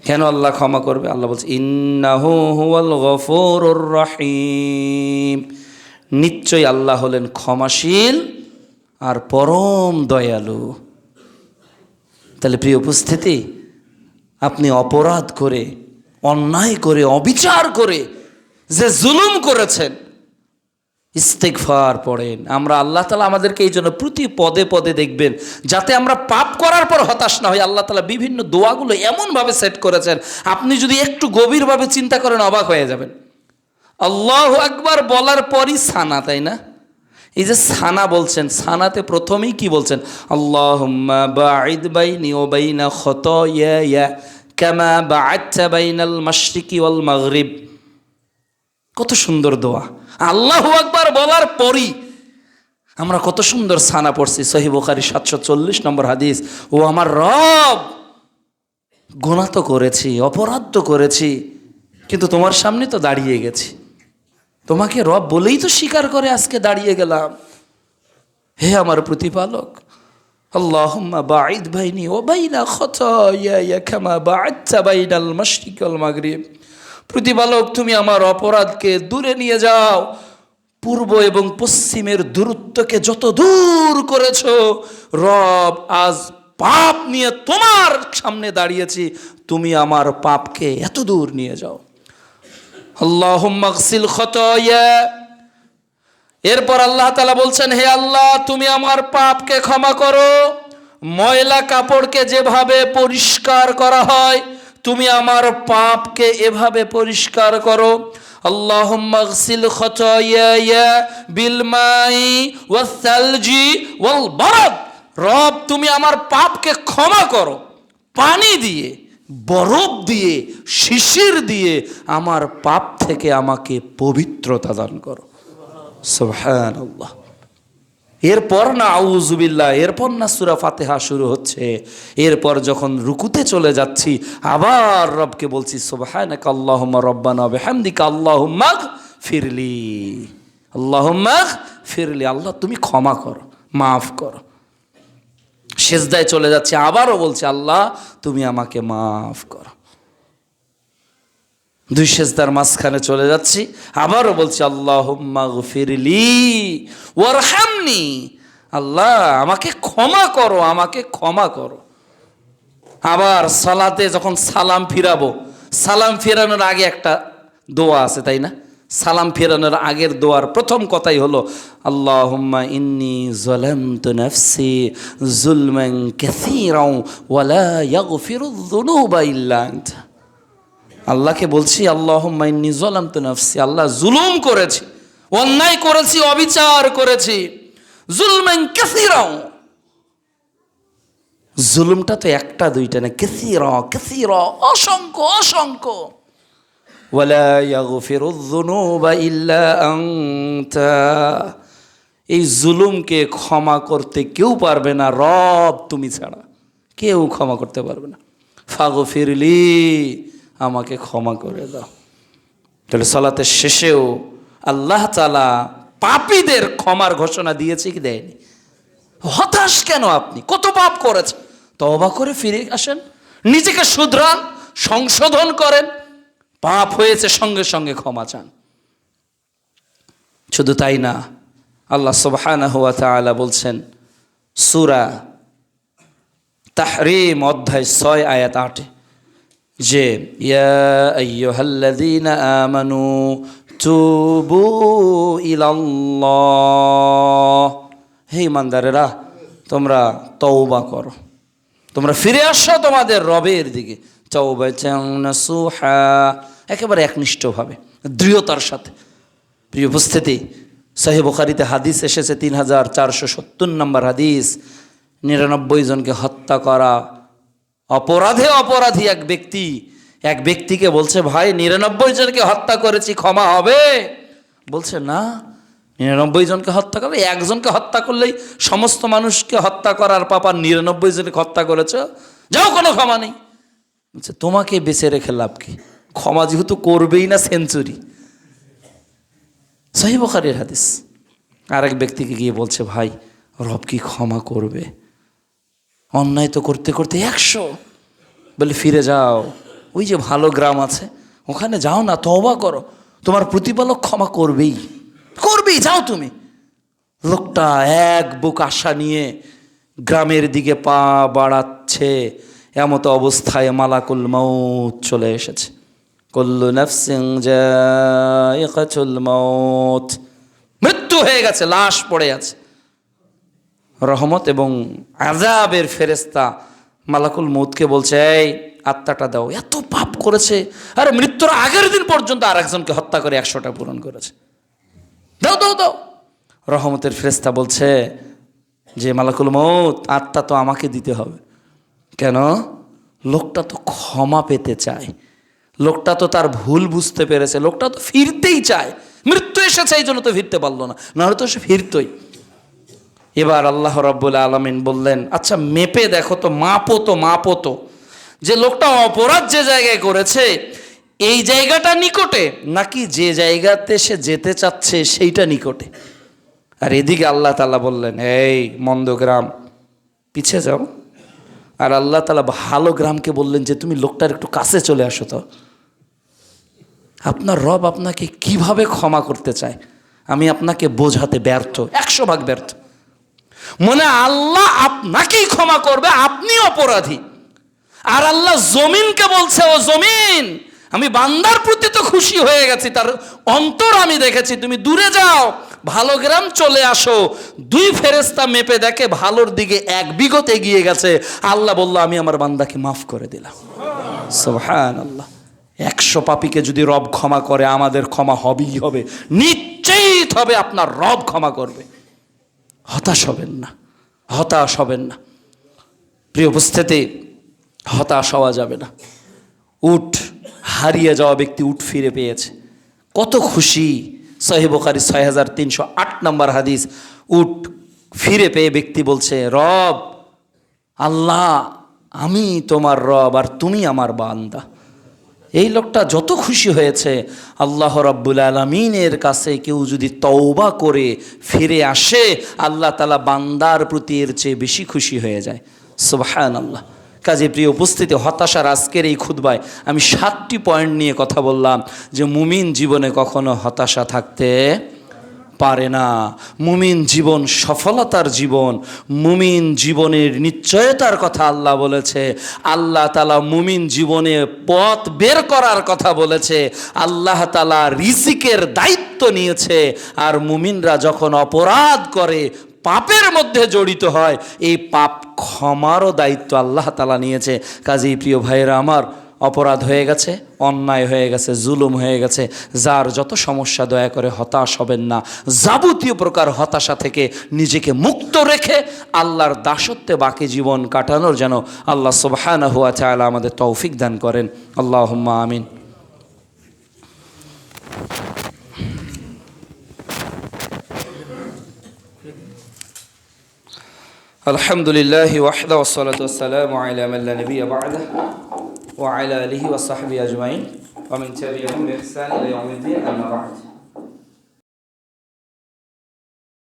S1: কেন আল্লাহ ক্ষমা করবে? আল্লাহ বলছে ইন্নাহু হুয়াল গফুরুর রহিম, নিশ্চয়ই আল্লাহ হলেন ক্ষমাশীল আর পরম দয়ালু। তাহলে প্রিয় উপস্থিতি, আপনি অপরাধ করে, অন্যায় করে, অবিচার করে যে জুলুম করেছেন, ইস্তেগফার পড়েন। আমরা আল্লাহ তাআলা আমাদেরকে এই জন্য প্রতি পদে পদে দেখবেন, যাতে আমরা পাপ করার পর হতাশ না হই, আল্লাহ তাআলা বিভিন্ন দোয়াগুলো এমনভাবে সেট করেছেন, আপনি যদি একটু গভীরভাবে চিন্তা করেন অবাক হয়ে যাবেন। আল্লাহু আকবার বলার পরই সানা, তাই না? এই যে সানা বলছেন, সানাতে প্রথমেই কি বলছেন? আল্লাহুম্মা বাঈদ বাইনি ওয়া বাইনা খতায়ায়া কামা বা'আদতা বাইনাল মাশরিকি ওয়াল মাগরিব। কত সুন্দর দোয়া। আল্লাহু আকবার বলার পরই আমরা কত সুন্দর সানা পড়ছি। সহিহ বুখারী 740 নম্বর হাদিস, ও আমার রব, গুনাহ তো করেছি, অপরাধ তো করেছি, কিন্তু তোমার সামনে তো দাঁড়িয়ে গেছি, তোমাকে রব বলেই তো স্বীকার করে আজকে দাঁড়িয়ে গেলাম। হে আমার প্রতিপালক, আল্লাহুম্মা বাঈদ বাইনি ওয়া বাইনা খতায়ায়া কামা বা'আদতা বাইনাল মাশরিকি ওয়াল মাগরিব। প্রতিপালক, তুমি আমার অপরাধকে দূরে নিয়ে যাও, পূর্ব এবং পশ্চিমের দূরত্বকে যত দূর করেছো। রব, আজ পাপ নিয়ে তোমার সামনে দাঁড়িয়েছি, তুমি আমার পাপকে এত দূর নিয়ে যাও। আল্লাহুম্মা গসিল খতায়া। এরপর আল্লাহ তাআলা বলছেন, হে আল্লাহ, তুমি আমার পাপকে ক্ষমা করো। ময়লা কাপড়কে যেভাবে পরিষ্কার করা হয়, তুমি আমার পাপকে এভাবে পরিষ্কার করো। আল্লাহুম্মা গসিল খতায়া বিল মাই ওয়াস সালজি ওয়াল বারাদ। রব, তুমি আমার পাপকে ক্ষমা করো পানি দিয়ে, বরফ দিয়ে, শিশির দিয়ে আমার পাপ থেকে আমাকে পবিত্রতা দান করো। সুবহানাল্লাহ। এরপর না আউযুবিল্লাহ, এরপর না সূরা ফাতিহা শুরু হচ্ছে। এরপর যখন রুকুতে চলে যাচ্ছি, আবার রবকে বলছি সুবহানাকা আল্লাহুম্মা রব্বানা ওয়া বিহামদিকা আল্লাহুম্মা গফিরলি, আল্লাহুম্মা গফিরলি, আল্লাহ তুমি ক্ষমা করো, মাফ করো। সেজদায় চলে যাচ্ছি, আবারও বলছি আল্লাহ তুমি আমাকে মাফ করো। দুই সেজদার মাঝখানে চলে যাচ্ছি, আবারও বলছি আল্লাহুম্মা গফিরলি ওয়ারহামনি, আল্লাহ আমাকে ক্ষমা করো, আমাকে ক্ষমা করো। আবার সালাতে যখন সালাম ফিরাবো, সালাম ফেরানোর আগে একটা দোয়া আছে, তাই না? সালাম ফেরানোর আগের দোয়ার প্রথম কথাই হলো আল্লাহুম্মা ইন্নী যালামতু নাফসি যুলমান কাসীরাও ওয়া লা ইয়াগফিরুয যুনুবা ইল্লা আনতা। আল্লাহকে বলছি আল্লাহুম্মা ইন্নী যালামতু নাফসি, আল্লাহ জুলুম করেছি, অন্যায় করেছি, অবিচার করেছি। যুলমান কাসীরাও, জুলুমটা তো একটা দুইটা না, কাসীরা কাসীরা, অসংখ্য অসংখ্য। ওয়ালা ইয়াগফিরুয যুনুবা ইল্লা আনতা, এই জুলুমকে ক্ষমা করতে কেউ পারবে না, রব তুমি ছাড়া কেউ ক্ষমা করতে পারবে না। ফাগফিরলি, আমাকে ক্ষমা করে দাও। তাহলে সালাতের শেষেও আল্লাহ তাআলা পাপীদের ক্ষমার ঘোষণা দিয়েছে কি দেয়নি? হতাশ কেন আপনি? কত পাপ করেছেন, তওবা করে ফিরে আসেন, নিজেকে শুধরান, সংশোধন করেন, পাপ হয়েছে সঙ্গে সঙ্গে ক্ষমা চান। শুধু তাই না, আল্লাহ সুবহানাহু ওয়া তাআলা বলছেন সূরা তাহরিম অধ্যায় 6 আয়াত 8 যে ইয়া আইয়ুহাল্লাযীনা আমানু তুবু ইলাল্লাহ, হে ইমানদারেরা তোমরা তওবা করো, তোমরা ফিরে আসো তোমাদের রবের দিকে, তাওবাতান নাসুহা, একেবারে একনিষ্ঠভাবে, দৃঢ়তার সাথে। প্রিয় উপস্থিতি, সহিহ বুখারীতে হাদিস এসেছে 3470 নম্বর হাদিস, 99 জনকে হত্যা করা অপরাধী এক ব্যক্তিকে বলছে, ভাই 99 জনকে হত্যা করেছি, ক্ষমা হবে? বলছে না, 99 জনকে হত্যা করবে, একজনকে হত্যা করলেই সমস্ত মানুষকে হত্যা করার পাপা, 99 জনকে হত্যা করেছ, যাও, কোনো ক্ষমা নেই। বলছে তোমাকে বেঁচে রেখে লাভ কি, ক্ষমা যেহেতু করবেই না, সেঞ্চুরি। সহিহ বুখারীর হাদিস। আরেক ব্যক্তিকে গিয়ে বলছে, ভাই রব কি ক্ষমা করবে? অন্যায় তো করতে করতে 100। বলে ফিরে যাও, ওই যে ভালো গ্রাম আছে ওখানে যাও না, তওবা করো, তোমার প্রতিপালক ক্ষমা করবেই, যাও তুমি। লোকটা এক বুক আশা নিয়ে গ্রামের দিকে পা বাড়াচ্ছে, এমত অবস্থায় মালাকুল মউত চলে এসেছে। কুল্লু নাফসিন যায়িকাতুল মউত, মৃত্যু হয়ে গেছে, লাশ পড়ে আছে। রহমত এবং আযাবের ফেরেশতা মালাকুল মউতকে বলছে, এই আত্মাটা দাও, এত পাপ করেছে, আরে মৃত্যুর আগের দিন পর্যন্ত আরেকজনকে হত্যা করে 100টা পূরণ করেছে, দাও দাও দাও। রহমতের ফেরেশতা বলছে যে মালাকুল মউত, আত্মা তো আমাকে দিতে হবে। কেন? লোকটা তো ক্ষমা পেতে চায়, লোকটা তো তার ভুল বুঝতে পেরেছে, লোকটা তো ফিরতেই চায়, মৃত্যু এসেছে এই জন্য তো ফিরতে পারলো না, নাহলে তো সে ফিরতই। এবার আল্লাহ রাব্বুল আলামিন বললেন, আচ্ছা মেপে দেখো তো, মাপো তো যে লোকটা অপরাধ যে জায়গায় করেছে এই জায়গাটা নিকটে, নাকি যে জায়গাতে সে যেতে চাচ্ছে সেইটা নিকটে। আর এদিকে আল্লাহ তাআলা বললেন, এই মন্দ গ্রাম পিছে যাও। আর আল্লাহ তাআলা ভালো গ্রামকে বললেন যে তুমি লোকটার একটু কাছে চলে আসো তো। আপনার রব আপনাকে কিভাবে ক্ষমা করতে চায় আমি আপনাকে বোঝাতে ব্যর্থ, 100 ভাগ ব্যর্থ। মনে আল্লাহ আপনাকেই ক্ষমা করবে, আপনি অপরাধী। আর আল্লাহ জমিনকে বলছে, ও জমিন, আমি বান্দার প্রতি তো খুশি হয়ে গেছি, তার অন্তর আমি দেখেছি, তুমি দূরে যাও, ভালো গ্রাম চলে আসো। 2 ফেরেশতা মেপে দেখে ভালোর দিকে 1 বিঘত এগিয়ে গেছে। আল্লাহ বলল, আমি আমার বান্দাকে মাফ করে দিলাম। সুবহানাল্লাহ। 100 পাপীকে যদি রব ক্ষমা করে, আমাদের ক্ষমা হবেই হবে, নিশ্চিত হবে আপনার রব ক্ষমা করবে। হতাশ হবেন না প্রিয় উপস্থিতি, হতাশ হওয়া যাবে না। উট হারিয়ে যাওয়া ব্যক্তি উট ফিরে পেয়েছে, কত খুশি। সহিহ বুখারী 6308 নম্বর হাদিস। উট ফিরে পেয়ে ব্যক্তি বলছে, রব আল্লাহ, আমি তোমার রব আর তুমি আমার বান্দা। এই লোকটা যত খুশি হয়েছে, আল্লাহ রাব্বুল আলামিনের কাছে কেউ যদি তওবা করে ফিরে আসে, আল্লাহ তাআলা বান্দার প্রতি এর চেয়ে বেশি খুশি হয়ে যায়। সুবহানাল্লাহ। কাজে প্রিয় উপস্থিতি, হতাশার আজকের এই খুতবায় আমি 7টি পয়েন্ট নিয়ে কথা বললাম যে মুমিন জীবনে কখনো হতাশা থাকতে পারে না। মুমিন জীবন সফলতার জীবন, মুমিন জীবনের নিশ্চয়তার কথা আল্লাহ বলেছে। আল্লাহ তাআলা মুমিন জীবনে পথ বের করার কথা বলেছে। আল্লাহ তাআলা রিজিকের দায়িত্ব নিয়েছে। আর মুমিনরা যখন অপরাধ করে, পাপের মধ্যে জড়িত হয়, এই পাপ ক্ষমারও দায়িত্ব আল্লাহ তাআলা নিয়েছে। কাজেই প্রিয় ভাইয়েরা আমার, অপরাধ হয়ে গেছে, অন্যায় হয়ে গেছে, জুলুম হয়ে গেছে, যার যত সমস্যা, দয়া করে হতাশ হবেন না। যাবতীয় প্রকার হতাশা থেকে নিজেকে মুক্ত রেখে আল্লাহর দাসত্বে বাকি জীবন কাটানোর যেন আল্লাহ সুবহানাহু ওয়া তাআলা আমাদের তৌফিক দান করেন। আল্লাহুম্মা আমিন। আলহামদুলিল্লাহি ওয়াহদা ওয়াসসালাতু ওয়াসসালামু আলা মান লা নাবিয়্যা বা'দা ওয়া আলা আলিহি ওয়া সাহবিহি আজমাইন ওয়া মান তাবি'আহুম বিইহসান ইলা ইয়াউমিদ্দিন, আম্মা বা'দ।